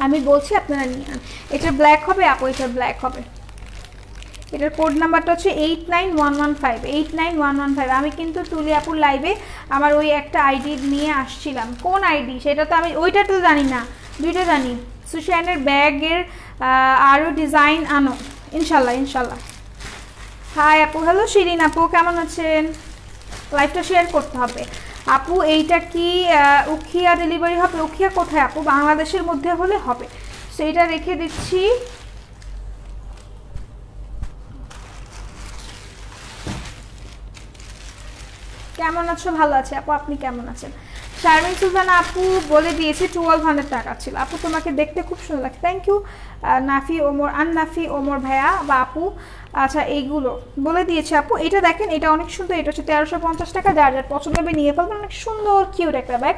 S1: আমি বলছি, আপনারা নিয়ে নেন। এটার ব্ল্যাক হবে আপু, এটার ব্ল্যাক হবে। এটার কোড নাম্বারটা হচ্ছে 89115 89115। আমি কিন্তু তুলি আপুর লাইভে আমার ওই একটা আইডি নিয়ে আসছিলাম। কোন আইডি সেটা তো আমি ওইটা তো জানি না, দুইটা জানি। সুশানের ব্যাগের আরও ডিজাইন আনো ইনশাল্লাহ। হাই আপু, হ্যালো শিরিন আপু কেমন আছেন? লাইভটা শেয়ার করতে হবে আপু। এইটা কি উখিয়া ডেলিভারি হবে? উখিয়া কোথায় আপু? বাংলাদেশের মধ্যে হলে হবে। সো এটা রেখে দিচ্ছি। কেমন আছো? ভালো আছে আপু, আপনি কেমন আছেন? শারমিন সুলতানা আপু বলে দিয়েছে 1200 টাকা ছিল। আপু তোমাকে দেখতে খুব সুন্দর লাগে, থ্যাংক ইউ। নাফি ওমর ভাইয়া বা আপু। আচ্ছা, এইগুলো বলে দিয়েছে আপু। এটা দেখেন, এটা অনেক সুন্দর। এটা হচ্ছে 1350 টাকা। যার যার পছন্দ হবে নিয়ে ফেলবেন। অনেক সুন্দর কিউট একটা ব্যাগ,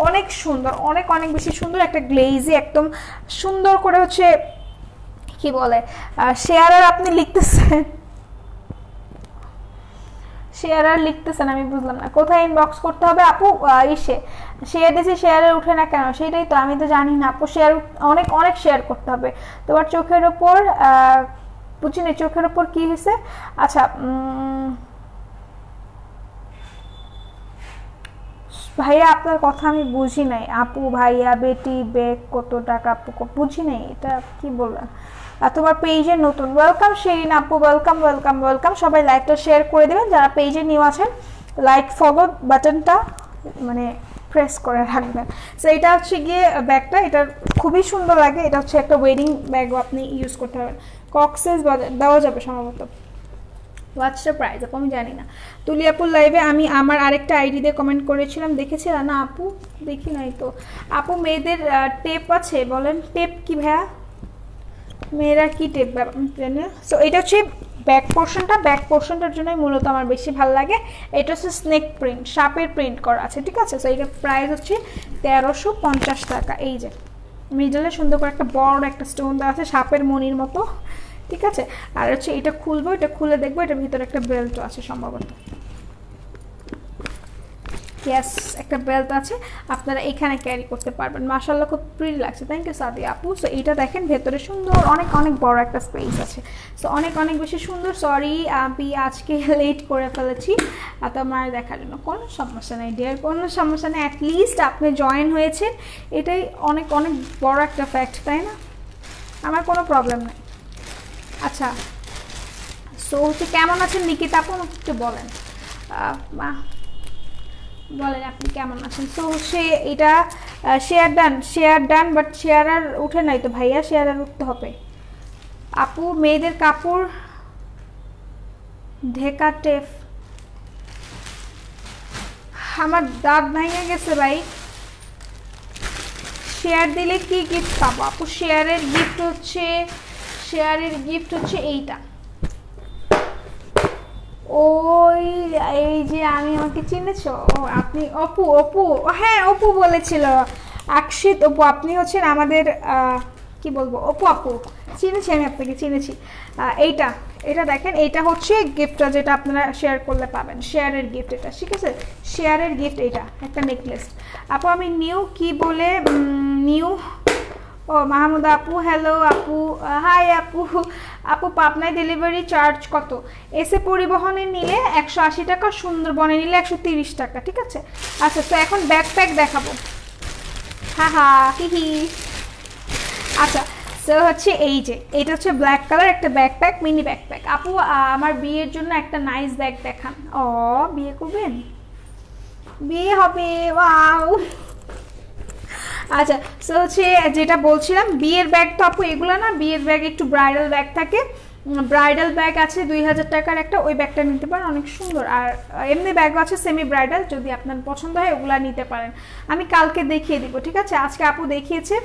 S1: অনেক সুন্দর, অনেক বেশি সুন্দর। একটা গ্লেজি একদম সুন্দর করে হচ্ছে কি বলে শেয়ারার আপনি লিখতেছেন, লিখতেছেন আমি বুঝলাম না। কোথায় ইনবক্স করতে হবে আপু? শেয়ার দিয়েছি, শেয়ারে উঠে না কেন? সেটাই তো আমি তো জানি না আপু। শেয়ার অনেক শেয়ার করতে হবে। তোমার চোখের ওপর বুঝিনি, চোখের ওপর কি হয়েছে? আচ্ছা, ভাইয়া আপনার কথা আমি বুঝি নাই আপু। ভাইয়া বেটি ব্যাগ কত টাকা আপু? বুঝি নাই, এটা কি বললেন? তোমার পেজে নতুন, ওয়েলকাম শিরিন আপু, ওয়েলকাম। সবাই লাইকটা শেয়ার করে দেবেন যারা পেজে নিউ আছেন। লাইক ফলো বাটনটা মানে প্রেস করে রাখবেন। সো এটা হচ্ছে গিয়ে ব্যাগটা, এটা খুবই সুন্দর লাগে। এটা হচ্ছে একটা ওয়েডিং ব্যাগও আপনি ইউজ করতে পারবেন। কক্সেস দেওয়া যাবে সম্ভবত। হোয়াটসঅ্যাপ প্রাইস আপু আমি জানি না। তুলি আপুর লাইভে আমি আমার আরেকটা আইডি দিয়ে কমেন্ট করেছিলাম, দেখেছিলাম না আপু? দেখি নাই তো আপু। মেয়েদের টেপ আছে বলেন? টেপ কি ভাইয়া? মেয়েরা কি টেপ জানে? সো এটা হচ্ছে ব্যাক পোর্শনটার জন্যই মূলত আমার বেশি ভালো লাগে। এটা হচ্ছে স্নেক প্রিন্ট, সাপের প্রিন্ট করা আছে, ঠিক আছে। সো এটার প্রাইস হচ্ছে 1350 টাকা। এই যে মিডলে সুন্দর করে একটা বড় একটা স্টোন দেওয়া আছে, সাপের মনির মতো, ঠিক আছে। আর হচ্ছে এটা খুলবো, এটা খুলে দেখবো, এটার ভিতরে একটা বেল্টও আছে সম্ভবত। ইয়েস, একটা বেল্ট আছে, আপনারা এখানে ক্যারি করতে পারবেন। মাশাআল্লাহ খুব প্রিটি লাগছে। থ্যাংক ইউ সাদিয়া আপু। সো এইটা দেখেন ভেতরে সুন্দর অনেক অনেক বড় একটা স্পেস আছে। সো অনেক অনেক বেশি সুন্দর। সরি আমি আজকে লেট করে ফেলেছি তোমার দেখার জন্য। কোনো সমস্যা নেই ডিয়ার, কোনো সমস্যা নেই। অ্যাটলিস্ট আপনি জয়েন হয়েছেন, এটাই অনেক অনেক বড় একটা ফ্যাক্ট, তাই না? আমার কোনো প্রবলেম নেই। আচ্ছা, সো হচ্ছে কেমন আছেন নিকিতা আপু, একটু বলেন, বলেন আপনি কেমন আছেন। সো সে এটা শেয়ার ডান বাট শেয়ার আর উঠে নাই তো ভাইয়া, শেয়ার আর উঠতে হবে। আপু মেয়েদের কাপড় ঢেকা টেপ, আমার দাঁত ভেঙে গেছে ভাই। শেয়ার দিলে কি গিফট পাবো আপু? শেয়ারের গিফট হচ্ছে এইটা। ওই এই যে আমি, আমাকে চিনেছো? ও আপনি অপু? অপু, হ্যাঁ অপু বলেছিল, আকশিত অপু। আপনি হচ্ছেন আমাদের কি বলবো, অপু আপু, চিনেছি আমি আপনাকে, চিনেছি। এটা দেখেন, এটা হচ্ছে গিফটটা যেটা আপনারা শেয়ার করলে পাবেন, শেয়ারের গিফট এটা, ঠিক আছে? শেয়ারের গিফট এটা একটা নেকলেস। আপু আমি নিউ কি বলে নিউ, ও মাহমুদা আপু হ্যালো আপু, হাই আপু। আপু পাবনায় ডেলিভারি চার্জ কত? এসে পরিবহনে নিলে 180 টাকা, সুন্দরবনে নিলে 130 টাকা, ঠিক আছে? আচ্ছা, তো এখন ব্যাকপ্যাক দেখাবো। হা হা হি হি। আচ্ছা, সো হচ্ছে এই যে এটা হচ্ছে ব্ল্যাক কালার একটা ব্যাকপ্যাক, মিনি ব্যাকপ্যাক। আপু আমার বিয়ের জন্য একটা নাইস ব্যাগ দেখান। ও বিয়ে করবেন? বিয়ে হবে, ওয়াও। আচ্ছা, সো হচ্ছে যেটা বলছিলাম, বিয়ের ব্যাগ তো আপু এগুলো না, বিয়ের ব্যাগ একটু ব্রাইডাল ব্যাগ থাকে। ব্রাইডাল ব্যাগ আছে 2000 টাকার একটা, ওই ব্যাগটা নিতে পারেন, অনেক সুন্দর। আর এমনি ব্যাগও আছে সেমি ব্রাইডাল, যদি আপনার পছন্দ হয় ওগুলা নিতে পারেন। আমি কালকে দেখিয়ে দিব, ঠিক আছে? আজকে আপু দেখিয়েছে।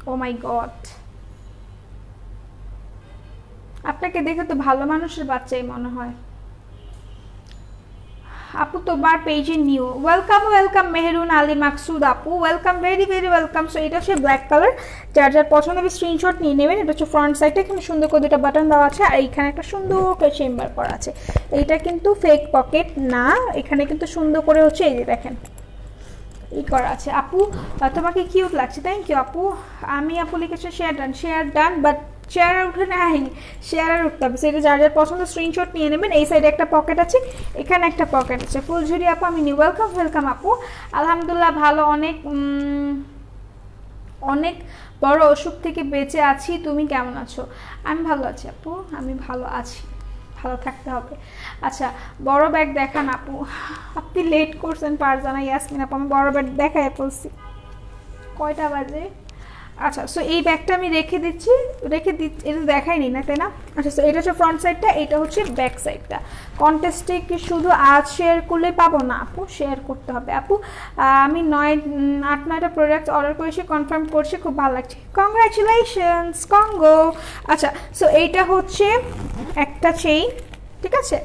S1: ও মাই গড, আপনাকে দেখে তো ভালো মানুষের বাচ্চাই মনে হয়। আপু তোমার পেজে new, welcome welcome Mehrun Ali Maqsood আপু, welcome, very very welcome. So এটা হচ্ছে ব্ল্যাক কালার, যার যার পছন্দ হবে স্ক্রিনশট নিয়ে নেবেন। এটা হচ্ছে ফ্রন্ট সাইডে, এখানে সুন্দর করে দুটো বাটন দেওয়া আছে, আর এইখানে একটা সুন্দর করে চেম্বার করা আছে। এইটা কিন্তু ফেক পকেট না, এখানে কিন্তু সুন্দর করে হচ্ছে এই যে দেখেন ই করা আছে। আপু তোমাকে কিউট লাগছে, থ্যাংক ইউ আপু। আমি আপু লিখেছে শেয়ার ডান বাট শেয়ার আর উঠে নাই, শেয়ার আর উঠতে হবে। সেটা যার যার পছন্দ স্ক্রিনশট নিয়ে নেবেন। এই সাইডে একটা পকেট আছে, এখানে একটা পকেট আছে। ফুলঝুরি আপু আমি নিউ, ওয়েলকাম ওয়েলকাম আপু। আলহামদুলিল্লাহ ভালো, অনেক অনেক বড় অসুখ থেকে বেঁচে আছি। তুমি কেমন আছো? আমি ভালো আছি আপু, আমি ভালো আছি, ভালো থাকতে হবে। আচ্ছা, বড় ব্যাগ দেখান আপু। আপনি লেট করছেন পারজানা ইয়াসমিন আপু, আমি বড় ব্যাগ দেখাই বলছি। কয়টা বাজে? আচ্ছা, সো এই ব্যাগটা আমি রেখে দিচ্ছি, এটা দেখাইনি না, তাই না? আচ্ছা, সো এটা হচ্ছে ফ্রন্ট সাইডটা, এটা হচ্ছে ব্যাক সাইডটা। কন্টেস্টে কি শুধু আজ শেয়ার করলে পাবো? না আপু, শেয়ার করতে হবে আপু। আমি 8-9টা প্রোডাক্ট অর্ডার করেছি, কনফার্ম করছি, খুব ভালো লাগছে, কংগ্রাচুলেশনস, কঙ্গো। আচ্ছা, সো এইটা হচ্ছে একটা চেইন, ঠিক আছে?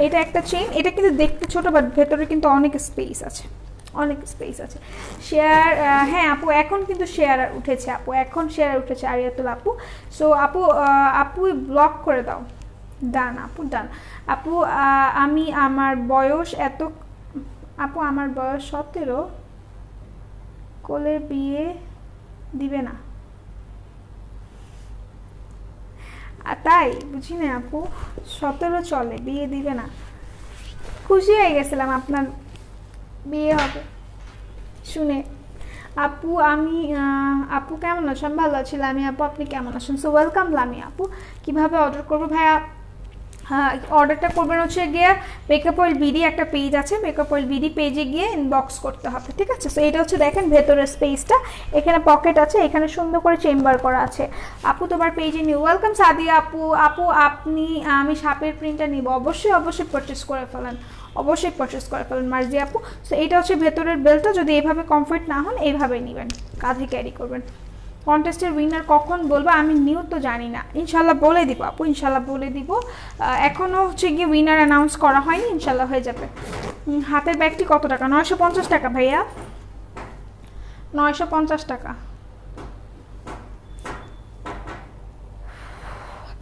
S1: এটা একটা চেইন, এটা কিন্তু দেখতে ছোট বাট ভেতরে কিন্তু অনেক স্পেস আছে, অনেক স্পেস আছে। শেয়ার, হ্যাঁ আপু এখন কিন্তু শেয়ার উঠেছে আপু, এখন শেয়ার উঠেছে আরিয়াতুল আপু। সো আপু আপু ব্লক করে দাও, ডান আপু, ডান আপু। আমি আমার বয়স এত, আপু আমার বয়স 17, কোলে বিয়ে দিবে না? তাই বুঝি না আপু, 17 চলে, বিয়ে দিবে না? খুশি হয়ে গেছিলাম আপনার বিয়ে হবে শুনে। আপু আমি আপু কেমন আছো? আমি ভালো আছি লামি আপু, আপনি কেমন আছেন? সো ওয়েলকাম লামি আপু। কিভাবে অর্ডার করবো ভাইয়া? অর্ডারটা করবেন হচ্ছে গিয়ে মেকআপ অয়েল বিডি একটা পেজ আছে, মেকআপ অয়েল বিডি পেজে গিয়ে ইনবক্স করতে হবে, ঠিক আছে? সো এটা হচ্ছে দেখেন ভেতরের স্পেসটা, এখানে পকেট আছে, এখানে সুন্দর করে চেম্বার করা আছে। আপু তোমার পেজে নিউ, ওয়েলকাম সাদিয়া আপু। আপু আপনি, আমি সাপের প্রিন্টটা নিব, অবশ্যই অবশ্যই পারচেস করে ফেলেন, অবশ্যই পারচেস করে ফেলেন মার্জি আপু। সো এইটা হচ্ছে ভেতরের বেলটা, যদি এইভাবে কমফর্ট না হন এইভাবেই নেবেন, কাঁধে ক্যারি করবেন। কন্টেস্টের উইনার কখন বলবো? আমি নিউ তো জানি না, ইনশাল্লাহ বলে দিব আপু, ইনশাল্লাহ বলে দিব। এখনও হচ্ছে গিয়ে উইনার অ্যানাউন্স করা হয়নি, ইনশাল্লাহ হয়ে যাবে। হাতের ব্যাগটি কত টাকা? 950 টাকা ভাইয়া, 950 টাকা।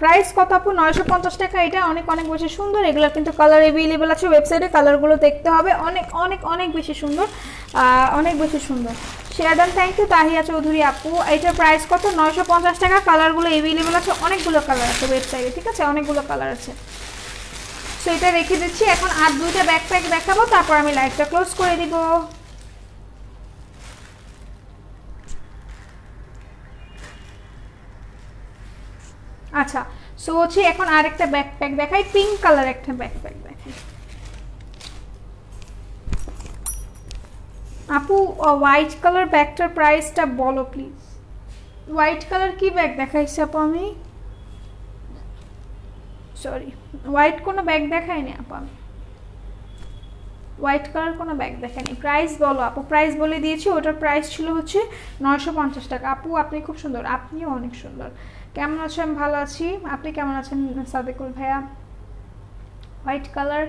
S1: প্রাইস কত আপু? 950 টাকা। এটা অনেক অনেক বেশি সুন্দর। এগুলো কিন্তু কালার अवेलेबल আছে ওয়েবসাইটে, কালারগুলো দেখতে হবে। অনেক অনেক অনেক বেশি সুন্দর, অনেক বেশি সুন্দর। Share done, thank you Tahiya Chowdhury আপু। এটার প্রাইস কত? 950 টাকা। কালারগুলো अवेलेबल আছে, অনেকগুলো কালার আছে ওয়েবসাইটে, ঠিক আছে, অনেকগুলো কালার আছে। সো এটা রেখে দিচ্ছি। এখন আর দুইটা ব্যাকপ্যাক দেখাবো, তারপর আমি লাইভটা ক্লোজ করে দিব। আচ্ছা, সো হচ্ছে এখন আরেকটা ব্যাকপ্যাক দেখাই, পিঙ্ক কালার একটা ব্যাকপ্যাক দেখাই। আপু হোয়াইট কালার ব্যাগটার প্রাইসটা বলো প্লিজ। হোয়াইট কালার কি ব্যাগ দেখাইছি আপু? আমি সরি, হোয়াইট কোনো ব্যাগ দেখাইনি আপু, আমি হোয়াইট কালার কোনো ব্যাগ দেখাইনি। প্রাইস বলো আপু। প্রাইস বলে দিয়েছি, ওটার প্রাইস ছিল হচ্ছে 950 টাকা। আপু আপনি খুব সুন্দর, আপনিও অনেক সুন্দর। কেমন আছেন? ভালো আছি, আপনি কেমন আছেন সাদেকুল ভাইয়া? White colour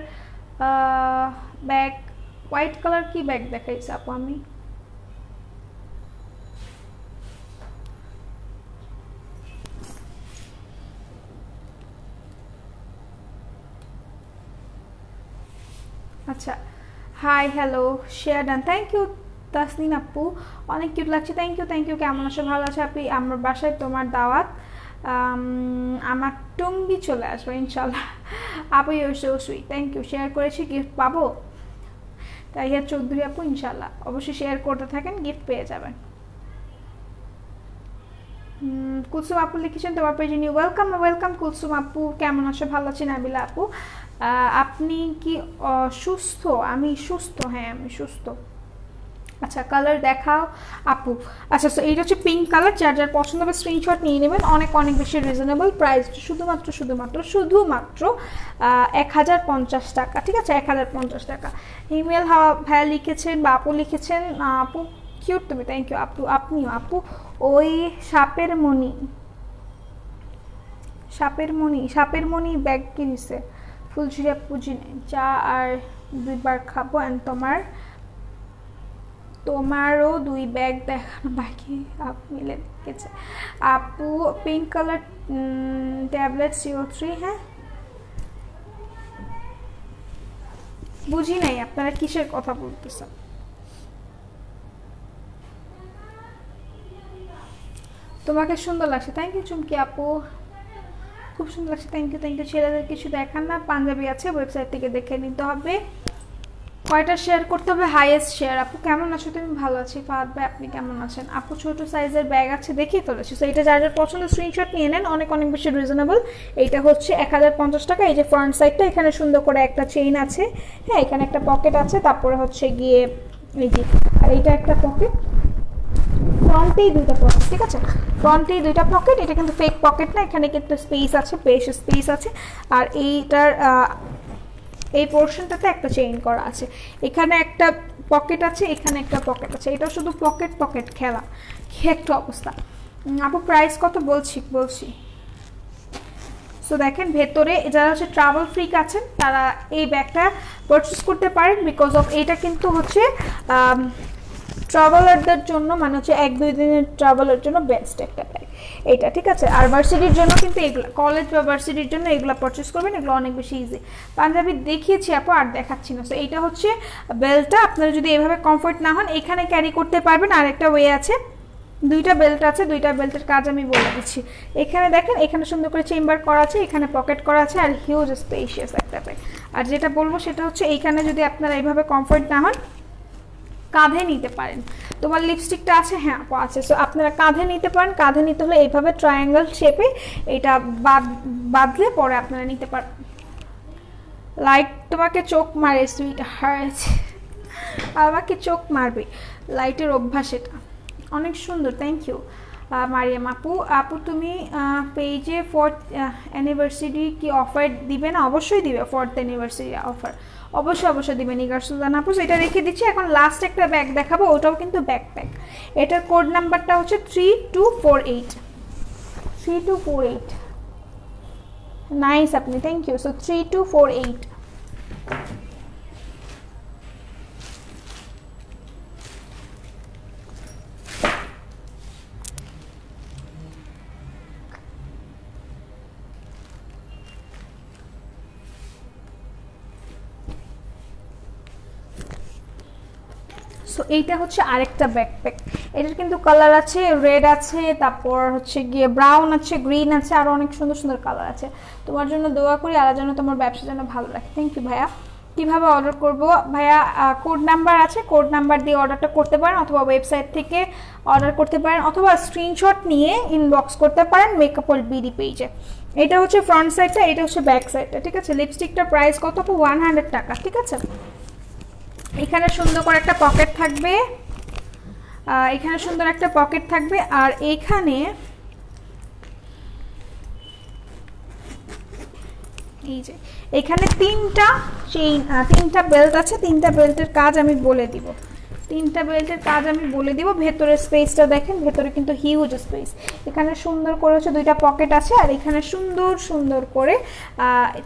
S1: bag, white colour কি ব্যাগ দেখাইছি আপু আমি? আচ্ছা, hi hello, share done, thank you Tasnin আপু, অনেক কিউট লাগছে। Thank you thank you. কেমন আছো? ভালো আছো আপনি? আমার বাসায় তোমার দাওয়াত, আমার টুঙ্গি চলে আসবো ইনশাল্লাহ। আপু you so sweet, thank you. Share করেছি, গিফট পাবো? তাহিয়া চৌধুরী আপু, ইনশাল্লাহ অবশ্যই শেয়ার করতে থাকেন, গিফট পেয়ে যাবেন। কুলসুম আপু লিখেছেন তোমার পেজে নিউ, ওয়েলকাম ওয়েলকাম কুলসুম আপু। কেমন আছো? ভালো আছি নাবিলা আপু। আপনি কি অসুস্থ? আমি সুস্থ, হ্যাঁ আমি সুস্থ। আচ্ছা, কালার দেখাও আপু। আচ্ছা, সো এইটা হচ্ছে পিঙ্ক কালার। যার যার পছন্দ হবে স্ক্রিনশট নিয়ে নেবেন। অনেক অনেক বেশি রিজনেবল প্রাইস, শুধুমাত্র 1050 টাকা, ঠিক আছে, 1050 টাকা। ইমেল ভাইয়া লিখেছেন বা আপু লিখেছেন, আপু কিউট তুমি, থ্যাংক ইউ আপু। আপনিও আপু। ওই সাপের মণি ব্যাগ কি দিছে? ফুলঝুরিয়া পুজি নেই, চা আর 2বার খাবো। অ্যান্ড তোমারও 2 ব্যাগ দেখানো বাকি, আপু মিলে দেখেছে আপু। পিঙ্ক কালার ট্যাবলেট CO3, হ্যাঁ বুঝি নাই আপনারা কিসের কথা বলতেছেন। তোমাকে সুন্দর লাগছে, থ্যাংক ইউ চুমকি আপু, খুব সুন্দর লাগছে, থ্যাংক ইউ থ্যাংক ইউ। ছেলেদের কিছু দেখান না, পাঞ্জাবি আছে ওয়েবসাইট থেকে দেখে নিতে হবে। কয়টা শেয়ার করতে হবে? Highest share. আপু কেমন আছো তুমি? ভালো আছি। ফাহাদ ভাই আপনি কেমন আছেন? আপু ছোট সাইজের ব্যাগ আছে, দেখিয়ে ফেলেছি। সো এটা যার যার পছন্দ স্ক্রিনশট নিয়ে নেন, অনেক অনেক বেশি রিজনেবল। এইটা হচ্ছে 1050 টাকা। এই যে ফ্রন্ট সাইডটা, এখানে সুন্দর করে একটা চেইন আছে, হ্যাঁ এখানে একটা পকেট আছে, তারপরে হচ্ছে গিয়ে এই যে, আর এইটা একটা পকেট, ফ্রন্টেই 2টা পকেট, ঠিক আছে, ফ্রন্টেই 2টা পকেট। এটা কিন্তু ফেক পকেট না, এখানে কিন্তু স্পেস আছে, বেশ স্পেস আছে। আর এইটার এই পোর্শনটাতে একটা চেইন করা আছে, এখানে একটা পকেট আছে, এখানে একটা পকেট আছে। এটা শুধু পকেট পকেট খেলা, কি একটা অবস্থা। আপু প্রাইস কত? বলছি। সো দেখেন, ভেতরে যারা হচ্ছে ট্রাভেল ফ্রিক আছেন তারা এই ব্যাগটা পারচেস করতে পারেন, বিকজ অফ এটা কিন্তু হচ্ছে ট্রাভেলারদের জন্য, মানে হচ্ছে 1-2 দিনের ট্রাভেলের জন্য বেস্ট একটা ব্যাগ এইটা, ঠিক আছে। আর ভার্সিটির জন্য কিন্তু এগুলো, কলেজ বা ভার্সিটির জন্য এগুলো পারচেস করবেন, এগুলো অনেক বেশি ইজি। পাঞ্জাবি দেখিয়েছি আপু, আর দেখাচ্ছি না। সো এইটা হচ্ছে বেল্টটা, আপনারা যদি এভাবে কমফোর্ট না হন এখানে ক্যারি করতে পারবেন। আর একটা ওয়ে আছে, 2টা বেল্ট আছে, 2টা বেল্টের কাজ আমি বলে দিচ্ছি। এখানে দেখেন, এখানে সুন্দর করে চেম্বার করা আছে, এখানে পকেট করা আছে, আর হিউজ স্পেশিয়াস একটা ব্যাগ। আর যেটা বলবো সেটা হচ্ছে, এইখানে যদি আপনারা এইভাবে কমফোর্ট না হন, কাঁধে নিতে পারেন। তোমার লিপস্টিকটা আছে? হ্যাঁ আপু আছে। সো আপনারা কাঁধে নিতে পারেন। কাঁধে নিতে হলে এইভাবে ট্রায়াঙ্গেল শেপে এটা বাঁধলে পরে আপনারা নিতে পারেন। লাইট তোমাকে চোখ মারে সুইট হার্ট, আমাকে চোখ মারবে, লাইটের অভ্যাস এটা। অনেক সুন্দর, থ্যাংক ইউ মারিয়াম আপু। তুমি পেজে 4th অ্যানিভার্সারি কি অফার দিবে না? অবশ্যই দিবে, 4th অ্যানিভার্সারি অফার অবশ্যই দিবেন। নিগার সুলতান আপু, এটা রেখে দিচ্ছি। এখন লাস্ট একটা ব্যাগ দেখাবো, ওটাও কিন্তু ব্যাকপ্যাক। এটার কোড নাম্বারটা হচ্ছে 3248। নাইস আপনি, থ্যাংক ইউ। সো 3248। সো এইটা হচ্ছে আরেকটা ব্যাকপ্যাক, এটার কিন্তু কালার আছে, রেড আছে, তারপর হচ্ছে গিয়ে ব্রাউন আছে, গ্রিন আছে, আরও অনেক সুন্দর সুন্দর কালার আছে। তোমার জন্য দোয়া করি আল্লাহ যেন তোমার ব্যবসা যেন ভালো রাখে। থ্যাংক ইউ ভাইয়া। কীভাবে অর্ডার করব ভাইয়া? কোড নাম্বার আছে, কোড নাম্বার দিয়ে অর্ডারটা করতে পারেন, অথবা ওয়েবসাইট থেকে অর্ডার করতে পারেন, অথবা স্ক্রিনশট নিয়ে ইনবক্স করতে পারেন মেকআপ ওয়ার্ল্ড বিডি পেজে। এটা হচ্ছে ফ্রন্ট সাইডটা, এটা হচ্ছে ব্যাক সাইডটা, ঠিক আছে। লিপস্টিকটার প্রাইস কত? 100 টাকা, ঠিক আছে। এখানে সুন্দর করে একটা পকেট থাকবে, এখানে সুন্দর একটা পকেট থাকবে, আর এইখানে এই যে এখানে তিনটা চেইন, তিনটা বেল্ট আছে। তিনটা বেল্টের কাজ আমি বলে দিব, তিনটা বেল্টের কাজ আমি বলে দিব। ভেতরের স্পেসটা দেখেন, ভেতরে কিন্তু হিউজ স্পেস। এখানে সুন্দর করে হচ্ছে দুইটা পকেট আছে, আর এখানে সুন্দর সুন্দর করে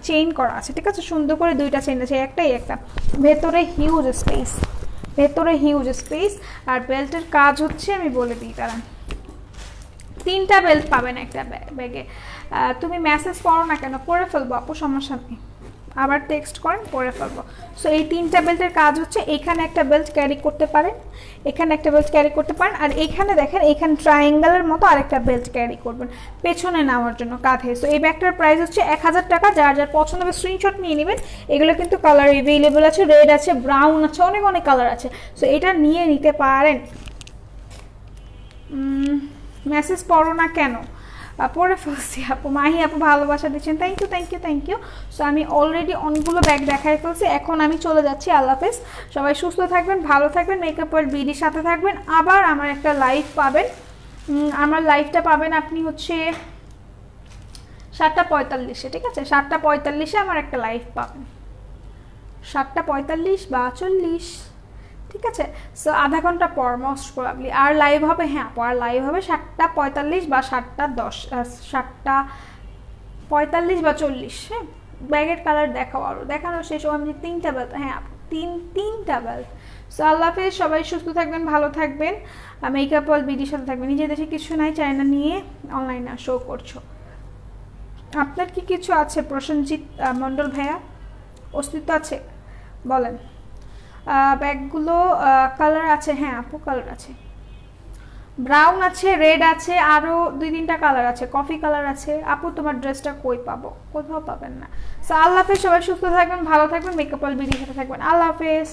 S1: চেইন করা আছে, ঠিক আছে। সুন্দর করে দুইটা চেইন আছে, একটাই একটা। ভেতরে হিউজ স্পেস, ভেতরে হিউজ স্পেস। আর বেল্টের কাজ হচ্ছে আমি বলে দিই, দাঁড়ান। তিনটা বেল্ট পাবেন একটা ব্যাগে। তুমি মেসেজ করো না কেন, করে ফেলবো আপু, সমস্যা নেই, আবার টেক্সট করেন, করে ফেলবো। সো এই তিনটা বেল্টের কাজ হচ্ছে, এখানে একটা বেল্ট ক্যারি করতে পারেন, এখানে একটা বেল্ট ক্যারি করতে পারেন, আর এখানে দেখেন এখানে ট্রায়াঙ্গেলের মতো আরেকটা বেল্ট ক্যারি করবেন পেছনে নেওয়ার জন্য কাঁধে। সো এই ব্যাগটার প্রাইস হচ্ছে 1000 টাকা। যার যার পছন্দ হবে স্ক্রিনশট নিয়ে নেবেন। এগুলো কিন্তু কালার অ্যাভেলেবল আছে, রেড আছে, ব্রাউন আছে, অনেক অনেক কালার আছে। সো এটা নিয়ে নিতে পারেন। মেসেজ পড়ো না কেন? পরে ফেলছি আপু, মাহি আপু ভালোবাসা দিচ্ছেন, thank you thank you thank you. So আমি অলরেডি অনেকগুলো ব্যাগ দেখাই ফেলছি, এখন আমি চলে যাচ্ছি। আল্লাহ হাফেজ, সবাই সুস্থ থাকবেন, ভালো থাকবেন, মেকআপ ওয়ার্ল্ড বিডির সাথে থাকবেন। আবার আমার একটা লাইভ পাবেন, আমার লাইভটা পাবেন আপনি হচ্ছে 7:45-এ, ঠিক আছে। 7:45-এ আমার একটা লাইভ পাবেন, 7:45 বা 40, ঠিক আছে। সো আধা ঘন্টা পর মোস্ট প্রবাবলি আর লাইভ হবে। হ্যাঁ, পর লাইভ হবে 7:45 বা 7:10, 7:45 বা 40। হ্যাঁ, ব্যাগের কালার দেখাও, আরও দেখানো শেষ। আমি তিনটা বেল্ট, হ্যাঁ তিনটা বেল্ট। সো আল্লাহ হাফেজ, সবাই সুস্থ থাকবেন, ভালো থাকবেন, মেকআপ ওয়ার্ল্ড বিডির সাথে থাকবেন। নিজের দেশে কিছু নাই, চায়না নিয়ে অনলাইনে শো করছো। আপনার কি কিছু আছে প্রসেনজিৎ মণ্ডল ভাইয়া, অস্তিত্ব আছে বলেন। ব্যাগগুলো কালার আছে, হ্যাঁ আপু কালার আছে, ব্রাউন আছে, রেড আছে, আরও 2-3টা কালার আছে, কফি কালার আছে। আপু তোমার ড্রেসটা কই পাবো? কোথাও পাবেন না। সো আল্লাহ হাফেজ, সবাই সুস্থ থাকবেন, ভালো থাকবেন, মেকআপ ওয়ার্ল্ড বিডির সাথে থাকবেন। আল্লাহ হাফেজ।